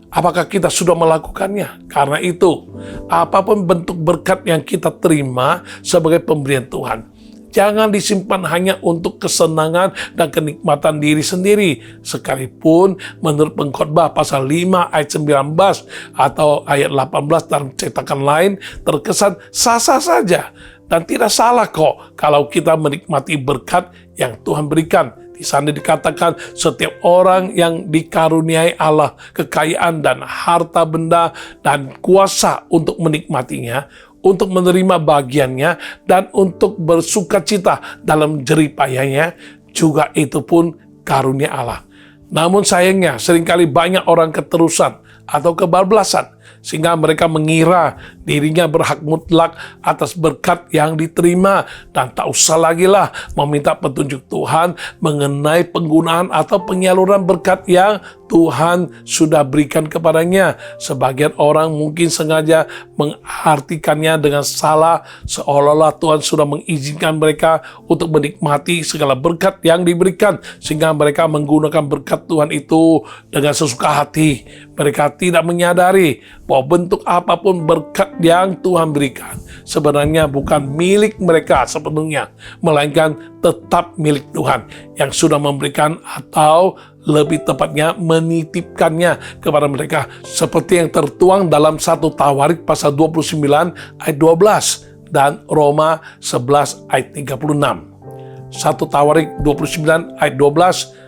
Apakah kita sudah melakukannya? Karena itu, apapun bentuk berkat yang kita terima sebagai pemberian Tuhan, jangan disimpan hanya untuk kesenangan dan kenikmatan diri sendiri. Sekalipun menurut Pengkhotbah pasal 5 ayat 19 atau ayat 18 dalam cetakan lain terkesan sah-sah saja. Dan tidak salah kok kalau kita menikmati berkat yang Tuhan berikan. Di sana dikatakan setiap orang yang dikaruniai Allah kekayaan dan harta benda dan kuasa untuk menikmatinya, untuk menerima bagiannya, dan untuk bersukacita dalam jerih payahnya, juga itu pun karunia Allah. Namun sayangnya seringkali banyak orang keterusan atau kebablasan, sehingga mereka mengira dirinya berhak mutlak atas berkat yang diterima dan tak usah lagi lah meminta petunjuk Tuhan mengenai penggunaan atau penyaluran berkat yang Tuhan sudah berikan kepadanya. Sebagian orang mungkin sengaja mengartikannya dengan salah, seolah-olah Tuhan sudah mengizinkan mereka untuk menikmati segala berkat yang diberikan, sehingga mereka menggunakan berkat Tuhan itu dengan sesuka hati. Mereka tidak menyadari bahwa bentuk apapun berkat yang Tuhan berikan sebenarnya bukan milik mereka sepenuhnya, melainkan tetap milik Tuhan yang sudah memberikan atau lebih tepatnya menitipkannya kepada mereka, seperti yang tertuang dalam 1 Tawarik pasal 29 ayat 12 dan Roma 11 ayat 36. 1 Tawarik 29 ayat 12,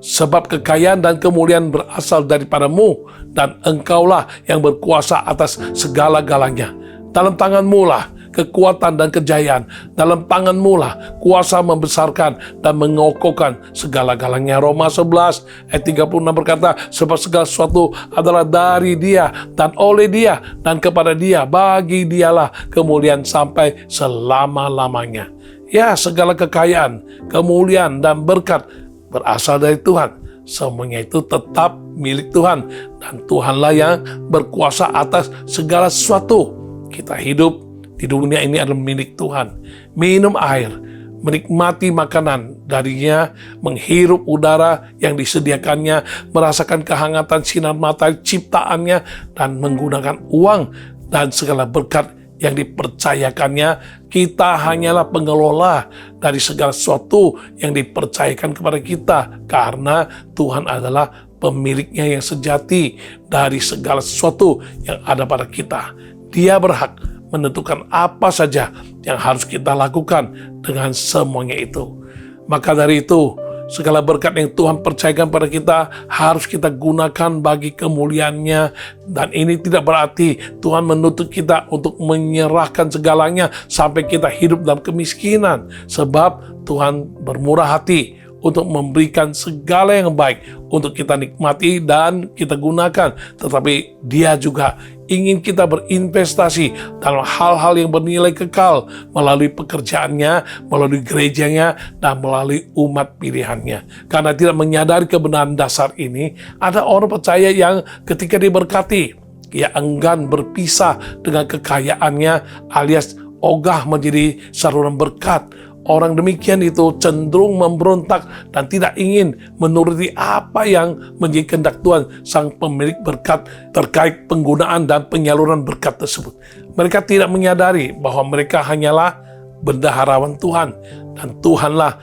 Sebab kekayaan dan kemuliaan berasal daripadamu, dan engkaulah yang berkuasa atas segala-galanya. Dalam tanganmu lah kekuatan dan kejayaan, dalam tanganmu lah kuasa membesarkan dan mengokohkan segala-galanya. Roma 11 ayat 36 berkata, sebab segala sesuatu adalah dari Dia dan oleh Dia dan kepada Dia, bagi Dialah kemuliaan sampai selama-lamanya. Ya, segala kekayaan, kemuliaan, dan berkat berasal dari Tuhan. Semuanya itu tetap milik Tuhan. Dan Tuhanlah yang berkuasa atas segala sesuatu. Kita hidup di dunia ini adalah milik Tuhan. Minum air, menikmati makanan darinya, menghirup udara yang disediakannya, merasakan kehangatan sinar matahari ciptaannya, dan menggunakan uang dan segala berkat yang dipercayakannya. Kita hanyalah pengelola dari segala sesuatu yang dipercayakan kepada kita, karena Tuhan adalah pemiliknya yang sejati dari segala sesuatu yang ada pada kita. Dia berhak menentukan apa saja yang harus kita lakukan dengan semuanya itu. Maka dari itu, segala berkat yang Tuhan percayakan pada kita harus kita gunakan bagi kemuliaan-Nya. Dan ini tidak berarti Tuhan menuntut kita untuk menyerahkan segalanya sampai kita hidup dalam kemiskinan. Sebab Tuhan bermurah hati untuk memberikan segala yang baik untuk kita nikmati dan kita gunakan. Tetapi Dia juga ingin kita berinvestasi dalam hal-hal yang bernilai kekal melalui pekerjaannya, melalui gerejanya, dan melalui umat pilihannya. Karena tidak menyadari kebenaran dasar ini, ada orang percaya yang ketika diberkati, ia enggan berpisah dengan kekayaannya alias ogah menjadi saluran berkat. Orang demikian itu cenderung memberontak dan tidak ingin menuruti apa yang menjadi kehendak Tuhan, Sang Pemilik berkat, terkait penggunaan dan penyaluran berkat tersebut. Mereka tidak menyadari bahwa mereka hanyalah bendaharawan Tuhan, dan Tuhanlah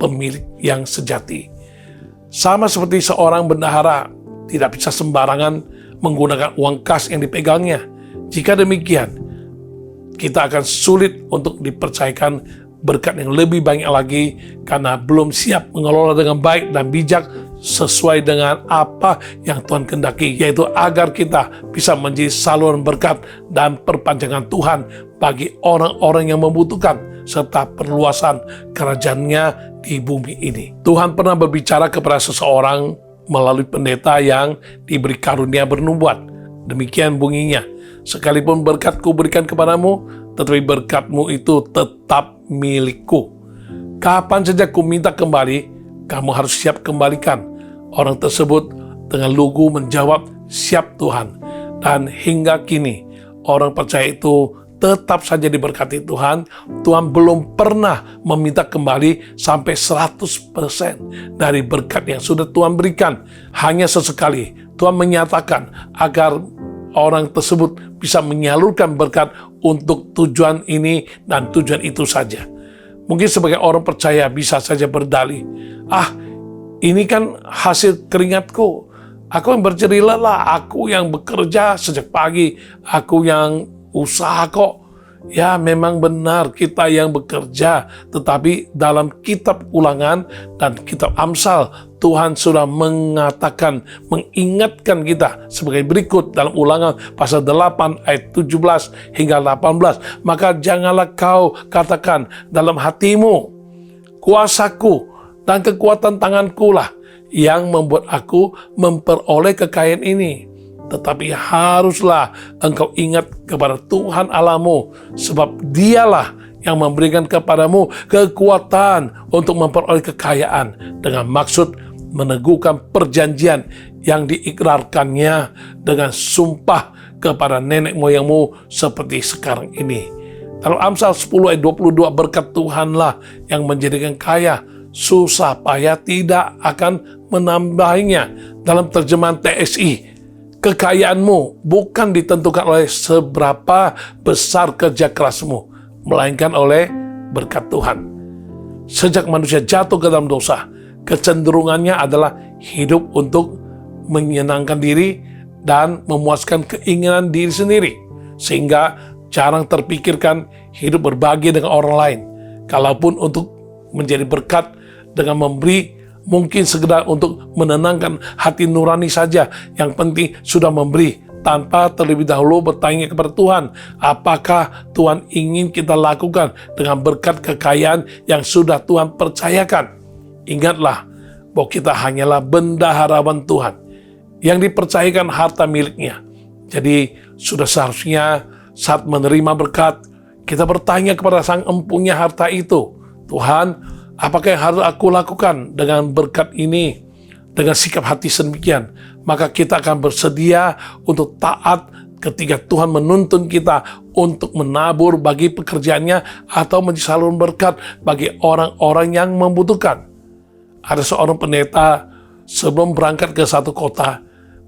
pemilik yang sejati. Sama seperti seorang bendahara tidak bisa sembarangan menggunakan uang kas yang dipegangnya. Jika demikian, kita akan sulit untuk dipercayakan berkat yang lebih banyak lagi, karena belum siap mengelola dengan baik dan bijak sesuai dengan apa yang Tuhan kehendaki, yaitu agar kita bisa menjadi saluran berkat dan perpanjangan Tuhan bagi orang-orang yang membutuhkan, serta perluasan kerajaan-Nya di bumi ini. Tuhan pernah berbicara kepada seseorang melalui pendeta yang diberi karunia bernubuat. Demikian bunyinya, "Sekalipun berkat-Ku berikan kepadamu, tetapi berkat-mu itu tetap milikku. Kapan saja Ku minta kembali, kamu harus siap kembalikan." Orang tersebut dengan lugu menjawab, "Siap Tuhan." Dan hingga kini, orang percaya itu tetap saja diberkati Tuhan. Tuhan belum pernah meminta kembali sampai 100% dari berkat yang sudah Tuhan berikan. Hanya sesekali Tuhan menyatakan agar orang tersebut bisa menyalurkan berkat untuk tujuan ini dan tujuan itu saja. Mungkin sebagai orang percaya bisa saja berdalih, ini kan hasil keringatku, aku yang berjerih lelah, aku yang bekerja sejak pagi, aku yang usaha kok. Ya, memang benar kita yang bekerja, tetapi dalam kitab Ulangan dan kitab Amsal, Tuhan sudah mengatakan, mengingatkan kita sebagai berikut dalam Ulangan pasal 8 ayat 17 hingga 18. "Maka janganlah kau katakan dalam hatimu, kuasaku dan kekuatan tanganku lah yang membuat aku memperoleh kekayaan ini. Tetapi haruslah engkau ingat kepada Tuhan Allahmu, sebab Dialah yang memberikan kepadamu kekuatan untuk memperoleh kekayaan, dengan maksud meneguhkan perjanjian yang diikrarkannya dengan sumpah kepada nenek moyangmu seperti sekarang ini." Dalam Amsal 10 ayat 22, "Berkat Tuhanlah yang menjadikan kaya, susah payah tidak akan menambahinya." Dalam terjemahan TSI, "Kekayaanmu bukan ditentukan oleh seberapa besar kerja kerasmu, melainkan oleh berkat Tuhan." Sejak manusia jatuh ke dalam dosa, kecenderungannya adalah hidup untuk menyenangkan diri dan memuaskan keinginan diri sendiri, sehingga jarang terpikirkan hidup berbagi dengan orang lain. Kalaupun untuk menjadi berkat dengan memberi, mungkin sekedar untuk menenangkan hati nurani saja. Yang penting sudah memberi, tanpa terlebih dahulu bertanya kepada Tuhan, apakah Tuhan ingin kita lakukan dengan berkat kekayaan yang sudah Tuhan percayakan. Ingatlah bahwa kita hanyalah bendaharawan Tuhan yang dipercayakan harta miliknya. Jadi sudah seharusnya saat menerima berkat, kita bertanya kepada Sang Empunya harta itu, Tuhan, apakah yang harus aku lakukan dengan berkat ini? Dengan sikap hati sedemikian, maka kita akan bersedia untuk taat ketika Tuhan menuntun kita untuk menabur bagi pekerjaannya atau menjadi saluran berkat bagi orang-orang yang membutuhkan. Ada seorang pendeta sebelum berangkat ke satu kota,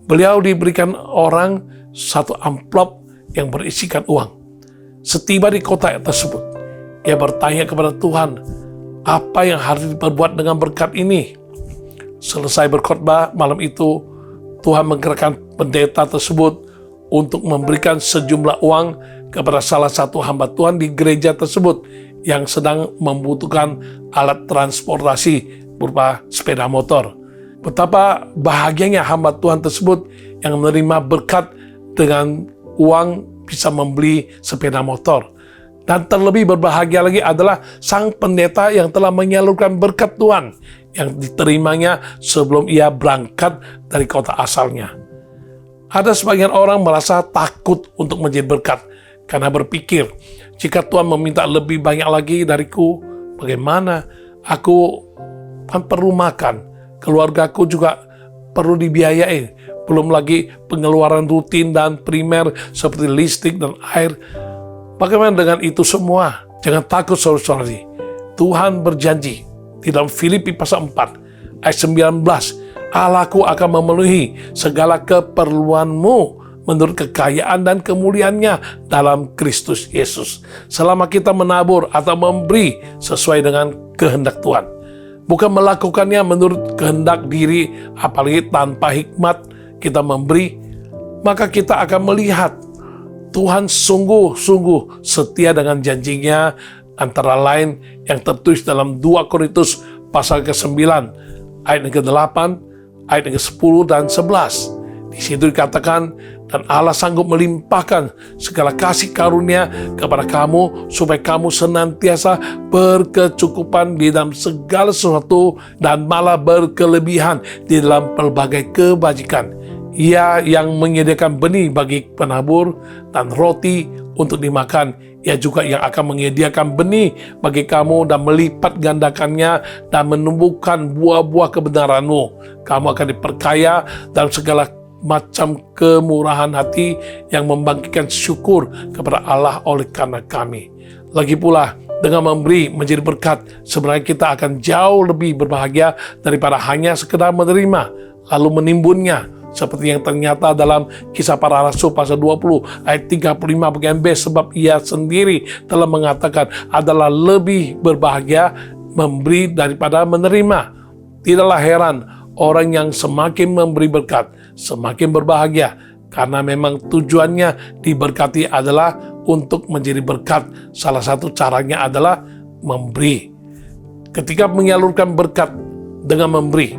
beliau diberikan orang satu amplop yang berisikan uang. Setiba di kota tersebut, ia bertanya kepada Tuhan, apa yang harus diperbuat dengan berkat ini? Selesai berkhotbah malam itu, Tuhan menggerakkan pendeta tersebut untuk memberikan sejumlah uang kepada salah satu hamba Tuhan di gereja tersebut yang sedang membutuhkan alat transportasi berupa sepeda motor. Betapa bahagianya hamba Tuhan tersebut yang menerima berkat dengan uang bisa membeli sepeda motor. Dan terlebih berbahagia lagi adalah sang pendeta yang telah menyalurkan berkat Tuhan yang diterimanya sebelum ia berangkat dari kota asalnya. Ada sebagian orang merasa takut untuk menjadi berkat karena berpikir, jika Tuhan meminta lebih banyak lagi dariku, bagaimana? Aku kan perlu makan, keluargaku juga perlu dibiayai, belum lagi pengeluaran rutin dan primer seperti listrik dan air. Bagaimana dengan itu semua? Jangan takut saudara-saudari. Tuhan berjanji di dalam Filipi pasal 4 ayat 19, Allahku akan memenuhi segala keperluanmu menurut kekayaan dan kemuliaannya dalam Kristus Yesus. Selama kita menabur atau memberi sesuai dengan kehendak Tuhan. Bukan melakukannya menurut kehendak diri, apalagi tanpa hikmat kita memberi, maka kita akan melihat Tuhan sungguh-sungguh setia dengan janjinya, antara lain yang tertulis dalam 2 Korintus pasal ke-9 ayat ke-8, ayat ke-10 dan 11. Di situ dikatakan, dan Allah sanggup melimpahkan segala kasih karunia kepada kamu supaya kamu senantiasa berkecukupan di dalam segala sesuatu dan malah berkelebihan di dalam pelbagai kebajikan. Ia yang menyediakan benih bagi penabur dan roti untuk dimakan. Ia juga yang akan menyediakan benih bagi kamu dan melipat gandakannya dan menumbuhkan buah-buah kebenaranmu. Kamu akan diperkaya dalam segala macam kemurahan hati yang membangkitkan syukur kepada Allah oleh karena kami. Lagi pula, dengan memberi menjadi berkat, sebenarnya kita akan jauh lebih berbahagia daripada hanya sekedar menerima lalu menimbunnya. Seperti yang ternyata dalam Kisah Para Rasul pasal 20 ayat 35 bagian B, sebab ia sendiri telah mengatakan adalah lebih berbahagia memberi daripada menerima. Tidaklah heran orang yang semakin memberi berkat semakin berbahagia, karena memang tujuannya diberkati adalah untuk menjadi berkat. Salah satu caranya adalah memberi. Ketika menyalurkan berkat dengan memberi,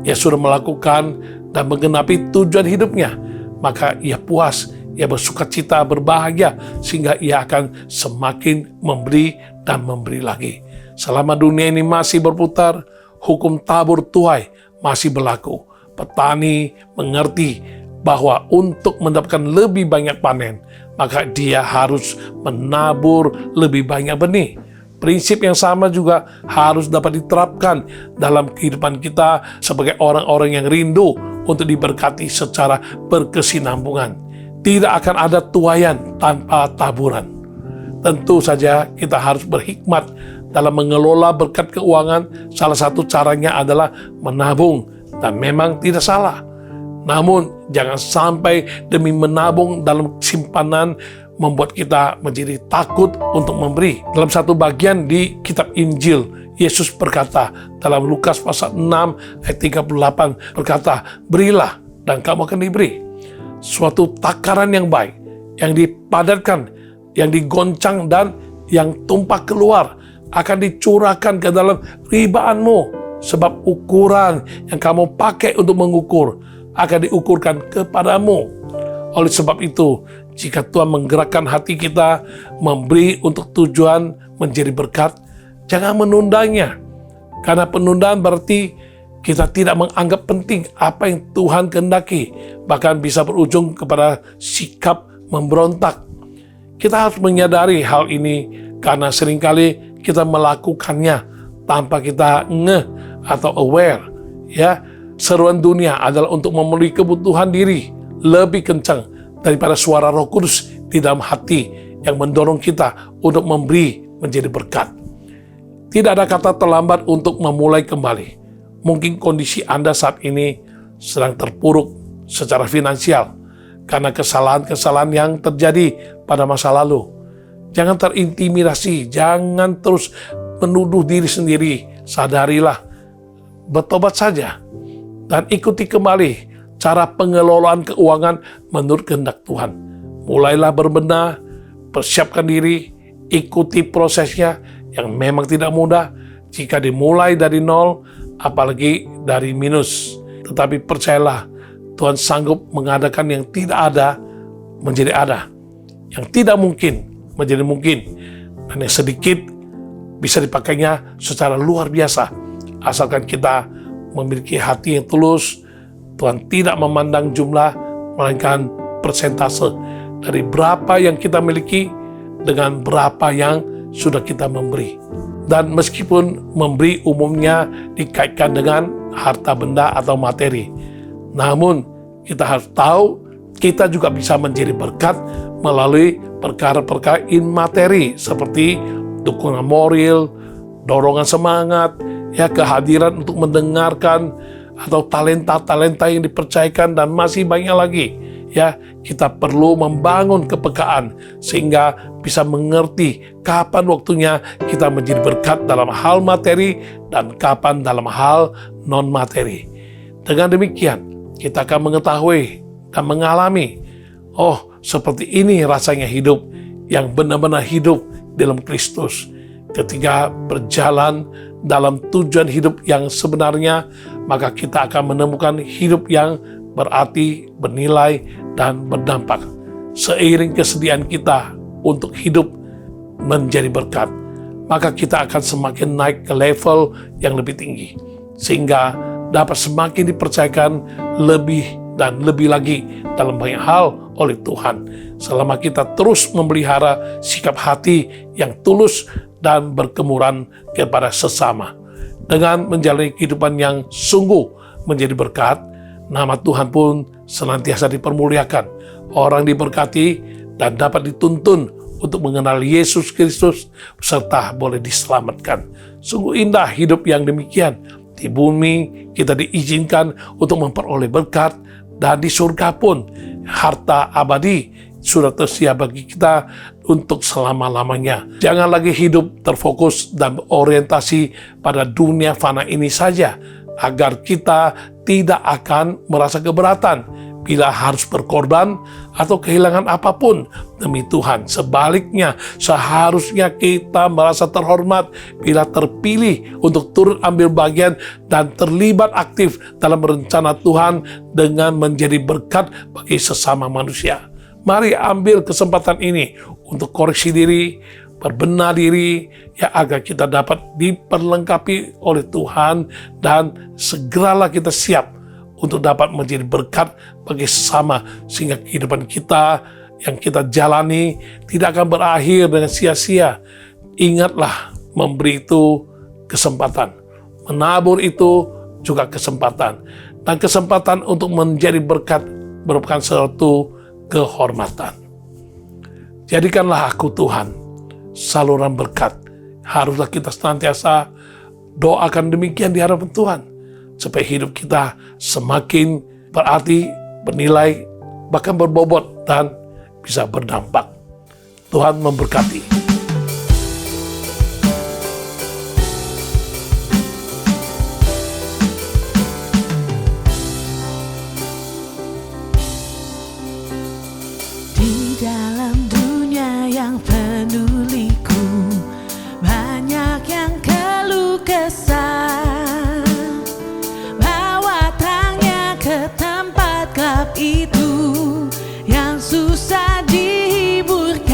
ia sudah melakukan dan menggenapi tujuan hidupnya, maka ia puas, ia bersukacita, berbahagia, sehingga ia akan semakin memberi dan memberi lagi. Selama dunia ini masih berputar, hukum tabur tuai masih berlaku. Petani mengerti bahwa untuk mendapatkan lebih banyak panen, maka dia harus menabur lebih banyak benih. Prinsip yang sama juga harus dapat diterapkan dalam kehidupan kita sebagai orang-orang yang rindu untuk diberkati secara berkesinambungan. Tidak akan ada tuaian tanpa taburan. Tentu saja kita harus berhikmat dalam mengelola berkat keuangan. Salah satu caranya adalah menabung, dan memang tidak salah. Namun jangan sampai demi menabung dalam simpanan membuat kita menjadi takut untuk memberi. Dalam satu bagian di kitab Injil, Yesus berkata dalam Lukas pasal 6 ayat 38 berkata, berilah dan kamu akan diberi. Suatu takaran yang baik, yang dipadatkan, yang digoncang dan yang tumpah keluar akan dicurahkan ke dalam ribaanmu. Sebab ukuran yang kamu pakai untuk mengukur akan diukurkan kepadamu. Oleh sebab itu, jika Tuhan menggerakkan hati kita memberi untuk tujuan menjadi berkat, jangan menundanya. Karena penundaan berarti kita tidak menganggap penting apa yang Tuhan kehendaki, bahkan bisa berujung kepada sikap memberontak. Kita harus menyadari hal ini karena seringkali kita melakukannya tanpa kita ngeh atau aware. Ya, seruan dunia adalah untuk memenuhi kebutuhan diri lebih kencang daripada suara Roh Kudus di dalam hati yang mendorong kita untuk memberi menjadi berkat. Tidak ada kata terlambat untuk memulai kembali. Mungkin kondisi Anda saat ini sedang terpuruk secara finansial karena kesalahan-kesalahan yang terjadi pada masa lalu. Jangan terintimidasi, jangan terus menuduh diri sendiri. Sadarilah, bertobat saja, dan ikuti kembali cara pengelolaan keuangan menurut kehendak Tuhan. Mulailah berbenah, persiapkan diri, ikuti prosesnya yang memang tidak mudah jika dimulai dari nol, apalagi dari minus. Tetapi percayalah, Tuhan sanggup mengadakan yang tidak ada menjadi ada, yang tidak mungkin menjadi mungkin, dan yang sedikit bisa dipakainya secara luar biasa. Asalkan kita memiliki hati yang tulus. Tuhan tidak memandang jumlah, melainkan persentase dari berapa yang kita miliki dengan berapa yang sudah kita memberi. Dan meskipun memberi umumnya dikaitkan dengan harta benda atau materi, namun kita harus tahu kita juga bisa menjadi berkat melalui perkara-perkara immateri seperti dukungan moral, dorongan semangat, ya, kehadiran untuk mendengarkan, atau talenta-talenta yang dipercayakan, dan masih banyak lagi. Ya, kita perlu membangun kepekaan sehingga bisa mengerti kapan waktunya kita menjadi berkat dalam hal materi dan kapan dalam hal non-materi. Dengan demikian, kita akan mengetahui dan mengalami, oh, seperti ini rasanya hidup yang benar-benar hidup dalam Kristus. Ketika berjalan dalam tujuan hidup yang sebenarnya, maka kita akan menemukan hidup yang berarti, bernilai, dan berdampak. Seiring kesediaan kita untuk hidup menjadi berkat, maka kita akan semakin naik ke level yang lebih tinggi, sehingga dapat semakin dipercayakan lebih dan lebih lagi dalam banyak hal oleh Tuhan, selama kita terus memelihara sikap hati yang tulus dan berkemuran kepada sesama. Dengan menjalani kehidupan yang sungguh menjadi berkat, nama Tuhan pun senantiasa dipermuliakan. Orang diberkati dan dapat dituntun untuk mengenal Yesus Kristus serta boleh diselamatkan. Sungguh indah hidup yang demikian. Di bumi kita diizinkan untuk memperoleh berkat, dan di surga pun harta abadi sudah tersedia bagi kita untuk selama-lamanya. Jangan lagi hidup terfokus dan orientasi pada dunia fana ini saja, agar kita tidak akan merasa keberatan bila harus berkorban atau kehilangan apapun demi Tuhan. Sebaliknya, seharusnya kita merasa terhormat bila terpilih untuk turut ambil bagian dan terlibat aktif dalam rencana Tuhan dengan menjadi berkat bagi sesama manusia. Mari ambil kesempatan ini untuk koreksi diri, berbenah diri, ya, agar kita dapat diperlengkapi oleh Tuhan, dan segeralah kita siap untuk dapat menjadi berkat bagi sesama, sehingga kehidupan kita yang kita jalani tidak akan berakhir dengan sia-sia. Ingatlah, memberi itu kesempatan, menabur itu juga kesempatan, dan kesempatan untuk menjadi berkat merupakan suatu kehormatan. Jadikanlah aku Tuhan saluran berkat. Haruslah kita senantiasa doakan demikian di hadapan Tuhan, supaya hidup kita semakin berarti, bernilai, bahkan berbobot, dan bisa berdampak. Tuhan memberkati. Di dalam dunia yang penuh liku, banyak yang keluh kesah. Bawa terangnya ke tempat gelap itu yang susah dihiburkan.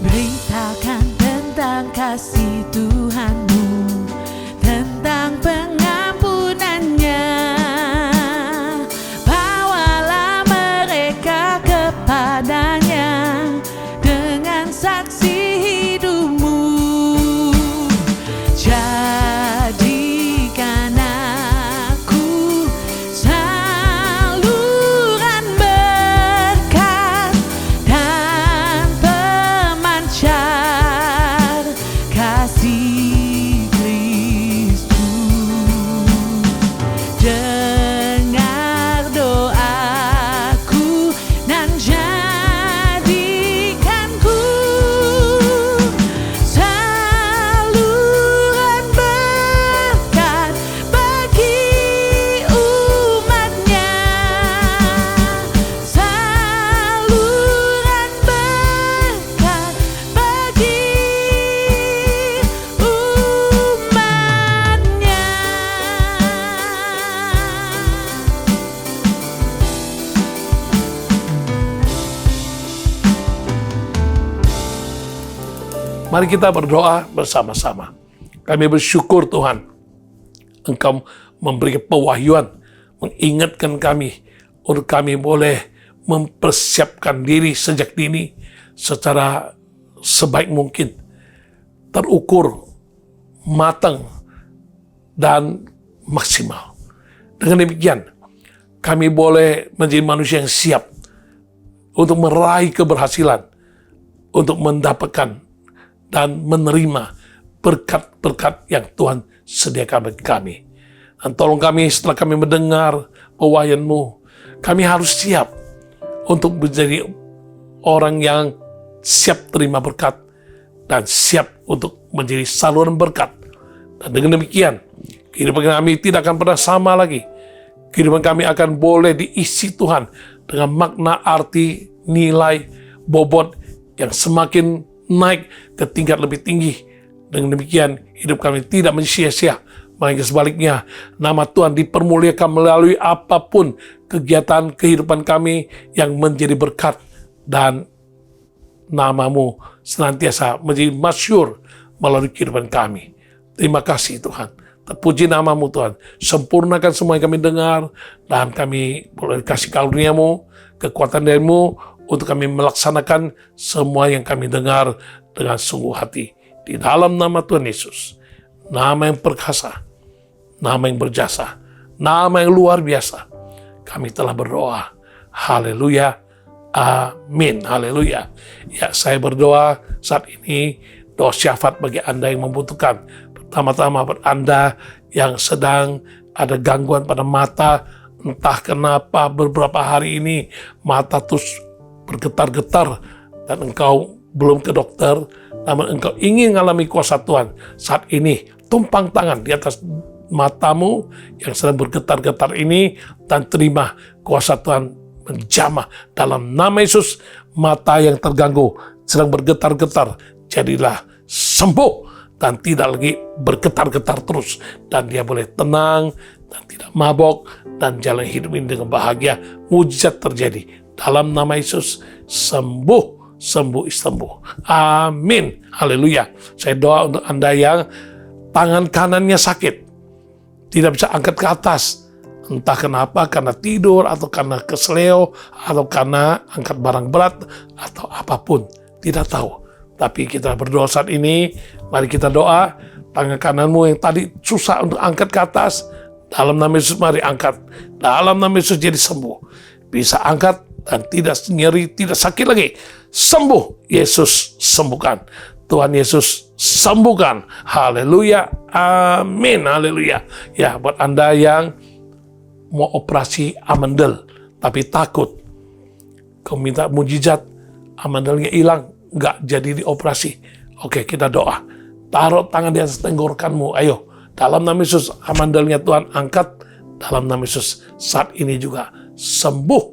Beritakan tentang kasih Tuhan-Mu, tentang pengampunannya. Bawalah mereka kepadanya dengan saksi hidupmu. Jadikan aku saluran berkat dan pemancar kasih Kristus. Dengar doaku dan jadikanku saluran berkat bagi umatnya. Saluran berkat bagi umatnya. Mari kita berdoa bersama-sama. Kami bersyukur Tuhan, Engkau memberi pewahyuan, mengingatkan kami, untuk kami boleh mempersiapkan diri sejak dini secara sebaik mungkin, terukur, matang, dan maksimal. Dengan demikian, kami boleh menjadi manusia yang siap untuk meraih keberhasilan, untuk mendapatkan dan menerima berkat-berkat yang Tuhan sediakan bagi kami. Dan tolong kami setelah kami mendengar pewahyuan-Mu, kami harus siap untuk menjadi orang yang siap terima berkat dan siap untuk menjadi saluran berkat. Dan dengan demikian, kehidupan kami tidak akan pernah sama lagi. Kehidupan kami akan boleh diisi Tuhan dengan makna, arti, nilai, bobot yang semakin naik ke tingkat lebih tinggi. Dengan demikian, hidup kami tidak sia-sia, melainkan sebaliknya, nama Tuhan dipermuliakan melalui apapun kegiatan kehidupan kami yang menjadi berkat, dan nama-Mu senantiasa menjadi masyhur melalui kehidupan kami. Terima kasih Tuhan. Terpuji nama-Mu Tuhan. Sempurnakan semua yang kami dengar, dan kami boleh kasih karunia-Mu, kekuatan dari-Mu, untuk kami melaksanakan semua yang kami dengar dengan sungguh hati. Di dalam nama Tuhan Yesus, nama yang perkasa, nama yang berjasa, nama yang luar biasa, kami telah berdoa. Haleluya. Amin. Haleluya. Ya, saya berdoa saat ini, doa syafaat bagi Anda yang membutuhkan. Pertama-tama buat Anda yang sedang ada gangguan pada mata, entah kenapa beberapa hari ini mata terus bergetar-getar dan engkau belum ke dokter, namun engkau ingin mengalami kuasa Tuhan. Saat ini tumpang tangan di atas matamu yang sedang bergetar-getar ini dan terima kuasa Tuhan menjamah dalam nama Yesus. Mata yang terganggu sedang bergetar-getar jadilah sembuh dan tidak lagi bergetar-getar terus, dan dia boleh tenang dan tidak mabok dan jalan hidup ini dengan bahagia. Mujizat terjadi dalam nama Yesus. Sembuh, sembuh, sembuh. Amin. Haleluya. Saya doa untuk Anda yang tangan kanannya sakit, tidak bisa angkat ke atas, entah kenapa, karena tidur, atau karena kesleo, atau karena angkat barang berat, atau apapun, tidak tahu. Tapi kita berdoa saat ini, mari kita doa, tangan kananmu yang tadi susah untuk angkat ke atas, dalam nama Yesus mari angkat. Dalam nama Yesus jadi sembuh. Bisa angkat dan tidak nyeri, tidak sakit lagi. Sembuh, Yesus sembuhkan. Tuhan Yesus sembuhkan. Haleluya. Amin. Haleluya. Ya, buat Anda yang mau operasi amandel tapi takut, kau minta mujizat, amandelnya hilang, nggak jadi dioperasi. Oke, kita doa. Taruh tangan di atas tenggorokanmu. Ayo, dalam nama Yesus, amandelnya Tuhan angkat. Dalam nama Yesus, saat ini juga sembuh,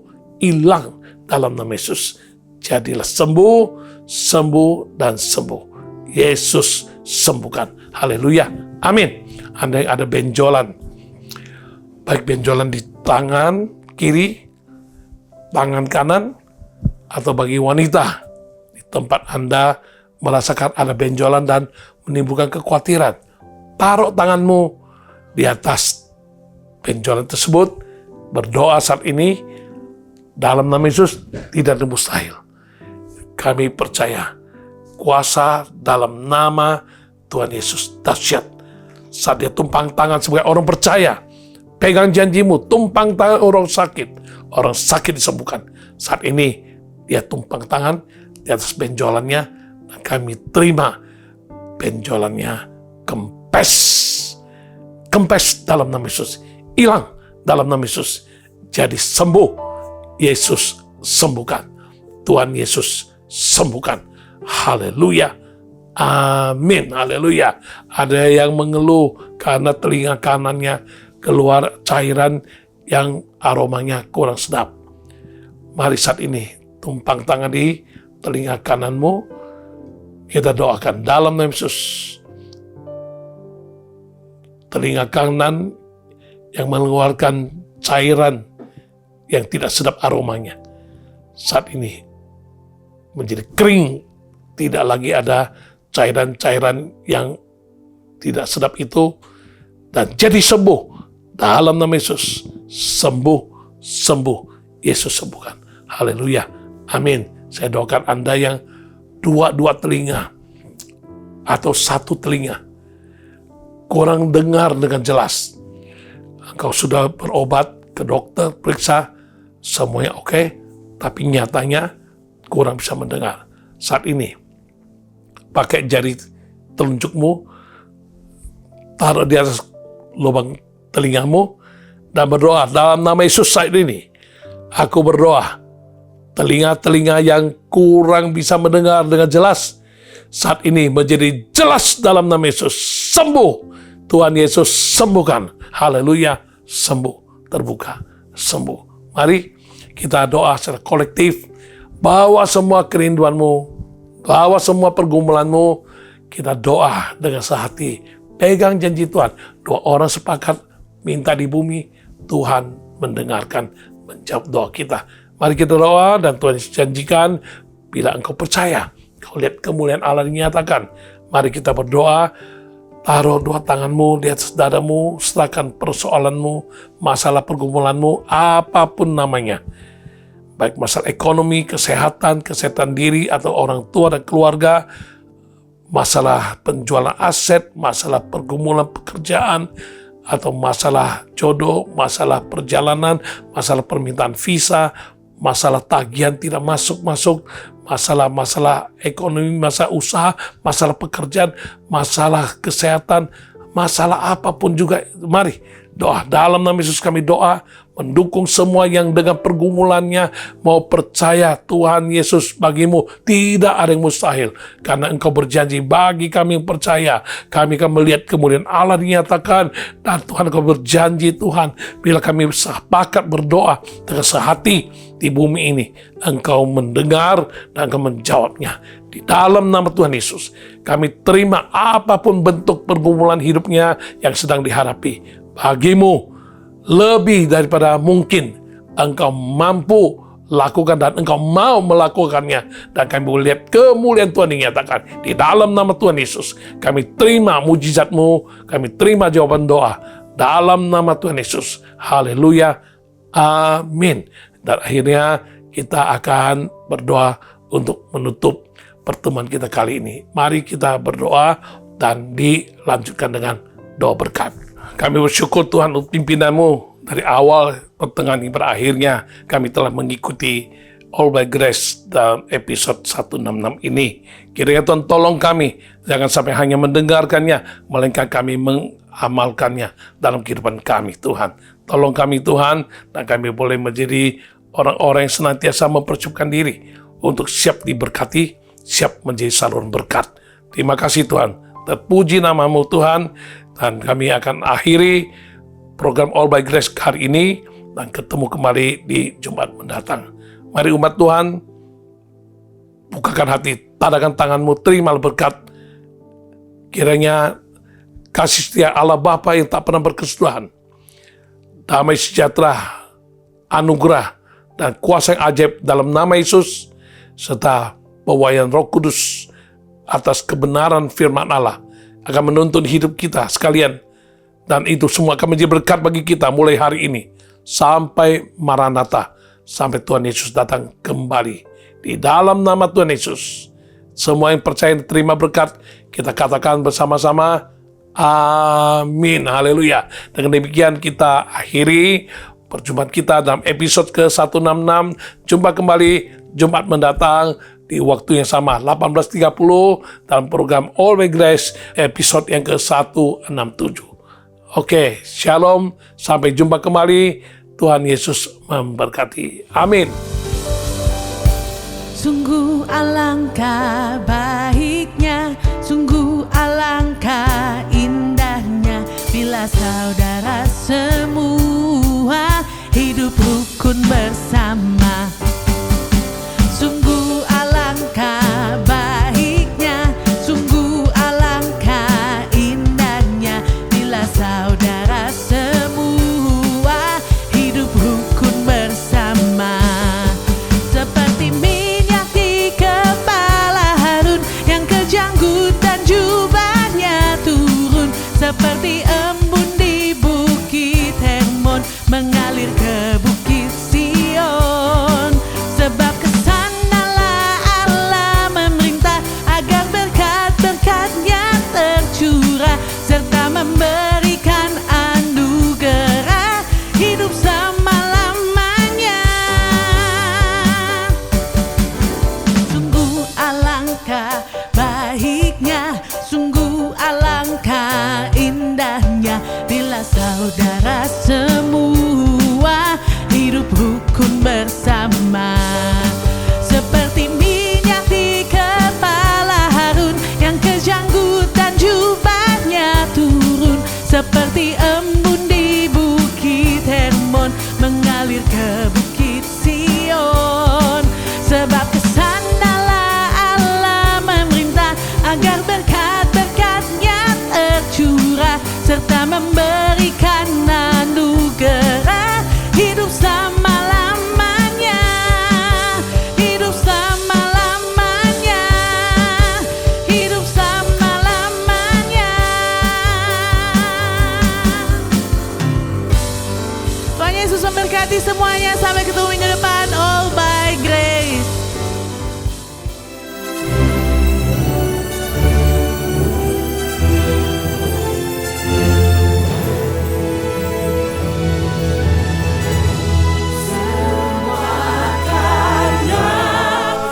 hilang dalam nama Yesus. Jadilah sembuh, sembuh, dan sembuh. Yesus sembuhkan. Haleluya. Amin. Anda yang ada benjolan, baik benjolan di tangan kiri, tangan kanan, atau bagi wanita, di tempat Anda merasakan ada benjolan dan menimbulkan kekhawatiran, taruh tanganmu di atas benjolan tersebut, berdoa saat ini, dalam nama Yesus tidak ada mustahil. Kami percaya kuasa dalam nama Tuhan Yesus dahsyat. Saat dia tumpang tangan sebagai orang percaya, pegang janjimu, tumpang tangan orang sakit disembuhkan. Saat ini dia tumpang tangan di atas benjolannya, dan kami terima benjolannya kempes dalam nama Yesus, hilang dalam nama Yesus, jadi sembuh. Yesus sembuhkan, Tuhan Yesus sembuhkan. Haleluya, amin, haleluya. Ada yang mengeluh karena telinga kanannya keluar cairan yang aromanya kurang sedap. Mari saat ini tumpang tangan di telinga kananmu, kita doakan dalam nama Yesus. Telinga kanan yang mengeluarkan cairan yang tidak sedap aromanya, saat ini menjadi kering, tidak lagi ada cairan-cairan yang tidak sedap itu, dan jadi sembuh dalam nama Yesus. Sembuh, Yesus sembuhkan. Haleluya, amin. Saya doakan Anda yang dua telinga atau satu telinga kurang dengar dengan jelas. Engkau sudah berobat ke dokter, periksa, semuanya oke, tapi nyatanya kurang bisa mendengar. Saat ini, pakai jari telunjukmu, taruh di atas lubang telingamu, dan berdoa dalam nama Yesus saat ini. Aku berdoa, telinga-telinga yang kurang bisa mendengar dengan jelas, saat ini menjadi jelas dalam nama Yesus. Sembuh, Tuhan Yesus sembuhkan. Haleluya, sembuh, terbuka, sembuh. Mari kita doa secara kolektif. Bawa semua kerinduanmu, bawa semua pergumulanmu, kita doa dengan sehati. Pegang janji Tuhan. Dua orang sepakat minta di bumi, Tuhan mendengarkan, menjawab doa kita. Mari kita doa, dan Tuhan janjikan, bila engkau percaya, kau lihat kemuliaan Allah dinyatakan. Mari kita berdoa. Taruh dua tanganmu di atas dadamu, serahkan persoalanmu, masalah pergumulanmu, apapun namanya. Baik masalah ekonomi, kesehatan diri, atau orang tua dan keluarga, masalah penjualan aset, masalah pergumulan pekerjaan, atau masalah jodoh, masalah perjalanan, masalah permintaan visa, masalah tagihan tidak masuk-masuk, masalah ekonomi, masalah usaha, masalah pekerjaan, masalah kesehatan, masalah apapun juga. Mari doa. Dalam nama Yesus kami doa, mendukung semua yang dengan pergumulannya mau percaya Tuhan Yesus bagimu tidak ada yang mustahil. Karena engkau berjanji bagi kami yang percaya, kami akan melihat kemuliaan Allah dinyatakan. Dan Tuhan, engkau berjanji Tuhan, bila kami sepakat berdoa dengan sehati di bumi ini, engkau mendengar dan engkau menjawabnya. Di dalam nama Tuhan Yesus, kami terima apapun bentuk pergumulan hidupnya yang sedang dihadapi. Bagimu lebih daripada mungkin engkau mampu lakukan dan engkau mau melakukannya, dan kami melihat kemuliaan Tuhan dinyatakan. Di dalam nama Tuhan Yesus kami terima mujizat-Mu, kami terima jawaban doa dalam nama Tuhan Yesus. Haleluya, amin. Dan akhirnya kita akan berdoa untuk menutup pertemuan kita kali ini. Mari kita berdoa dan dilanjutkan dengan doa berkat. Kami bersyukur Tuhan untuk pimpinan-Mu dari awal, pertengahan hingga akhirnya. Kami telah mengikuti All by Grace dalam episode 166 ini. Kiranya Tuhan tolong kami, jangan sampai hanya mendengarkannya, melainkan kami mengamalkannya dalam kehidupan kami, Tuhan. Tolong kami Tuhan, dan kami boleh menjadi orang-orang yang senantiasa mempersiapkan diri untuk siap diberkati, siap menjadi saluran berkat. Terima kasih Tuhan. Terpuji nama-Mu Tuhan. Dan kami akan akhiri program All by Grace hari ini, dan ketemu kembali di Jumat mendatang. Mari umat Tuhan, bukakan hati, tadakan tanganmu, terimalah berkat. Kiranya kasih setia Allah Bapa yang tak pernah berkesudahan, damai sejahtera, anugerah, dan kuasa yang ajaib dalam nama Yesus, serta pewahyuan Roh Kudus atas kebenaran firman Allah, akan menuntun hidup kita sekalian. Dan itu semua akan menjadi berkat bagi kita mulai hari ini sampai Maranatha, sampai Tuhan Yesus datang kembali. Di dalam nama Tuhan Yesus, semua yang percaya terima berkat, kita katakan bersama-sama, amin, haleluya. Dengan demikian kita akhiri perjumpaan kita dalam episode ke-166. Jumpa kembali Jumat mendatang di waktu yang sama, 18.30 dalam program All by Grace episode yang ke-167. Oke, shalom, sampai jumpa kembali. Tuhan Yesus memberkati. Amin. Sungguh alangkah baiknya, sungguh alangkah indahnya, bila saudara semua hidup rukun bersama. Sungguh alangkah baiknya, sungguh alangkah indahnya, bila saudara semua hidup rukun bersama. Seperti minyak di kepala Harun yang kejanggut dan jubahnya turun, seperti embun di bukit Hermon mengalir ke bukit Sion. Sebab kesanalah Allah memerintah agar berkat-berkatnya tercurah, serta memberikan anugerah hidup selama-lamanya. Sungguh alangkah baiknya, sungguh alangkah indahnya, bila saudara semua hidup rukun bersama. Seperti minyak di kepala Harun yang kejanggut dan jubahnya turun, seperti embun di bukit Hermon mengalir ke bukit Sion. Sebab kesanalah Allah memerintah agar berkat-berkatnya tercurah, serta memberikan anugerah hidup selama-lamanya. Hidup selama-lamanya. Hidup selama-lamanya. Tuhan Yesus memberkati semuanya. Sampai ketemu minggu depan. All by Grace.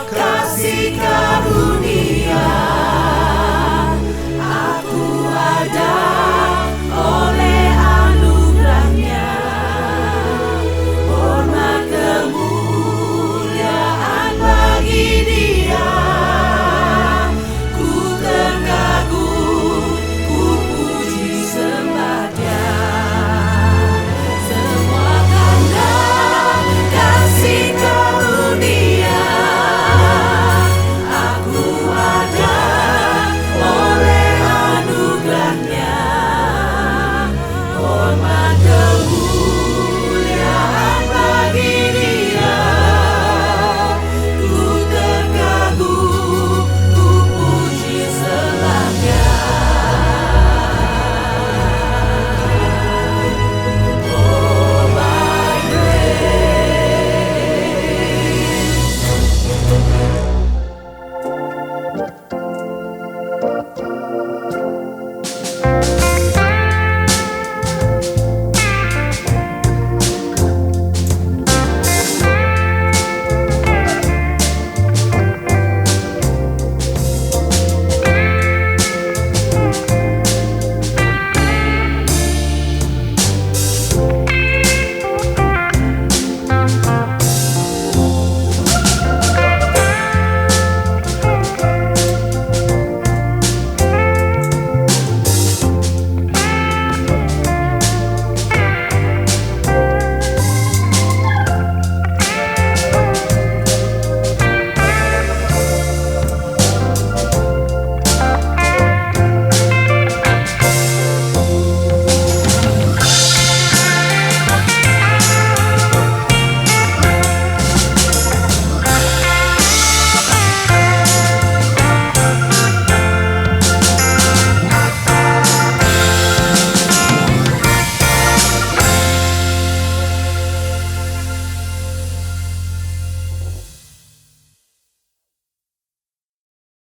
Kasih karunia aku ada oleh anugerahnya, hormat kemuliaan bagi Dia. Ku terkagum, ku puji sembah Dia. Semua karena kasih karunia aku ada oleh anugerahnya, hormat kemuliaan bagi Dia. Ku terkagum, ku puji sembah Dia. Oh my grace.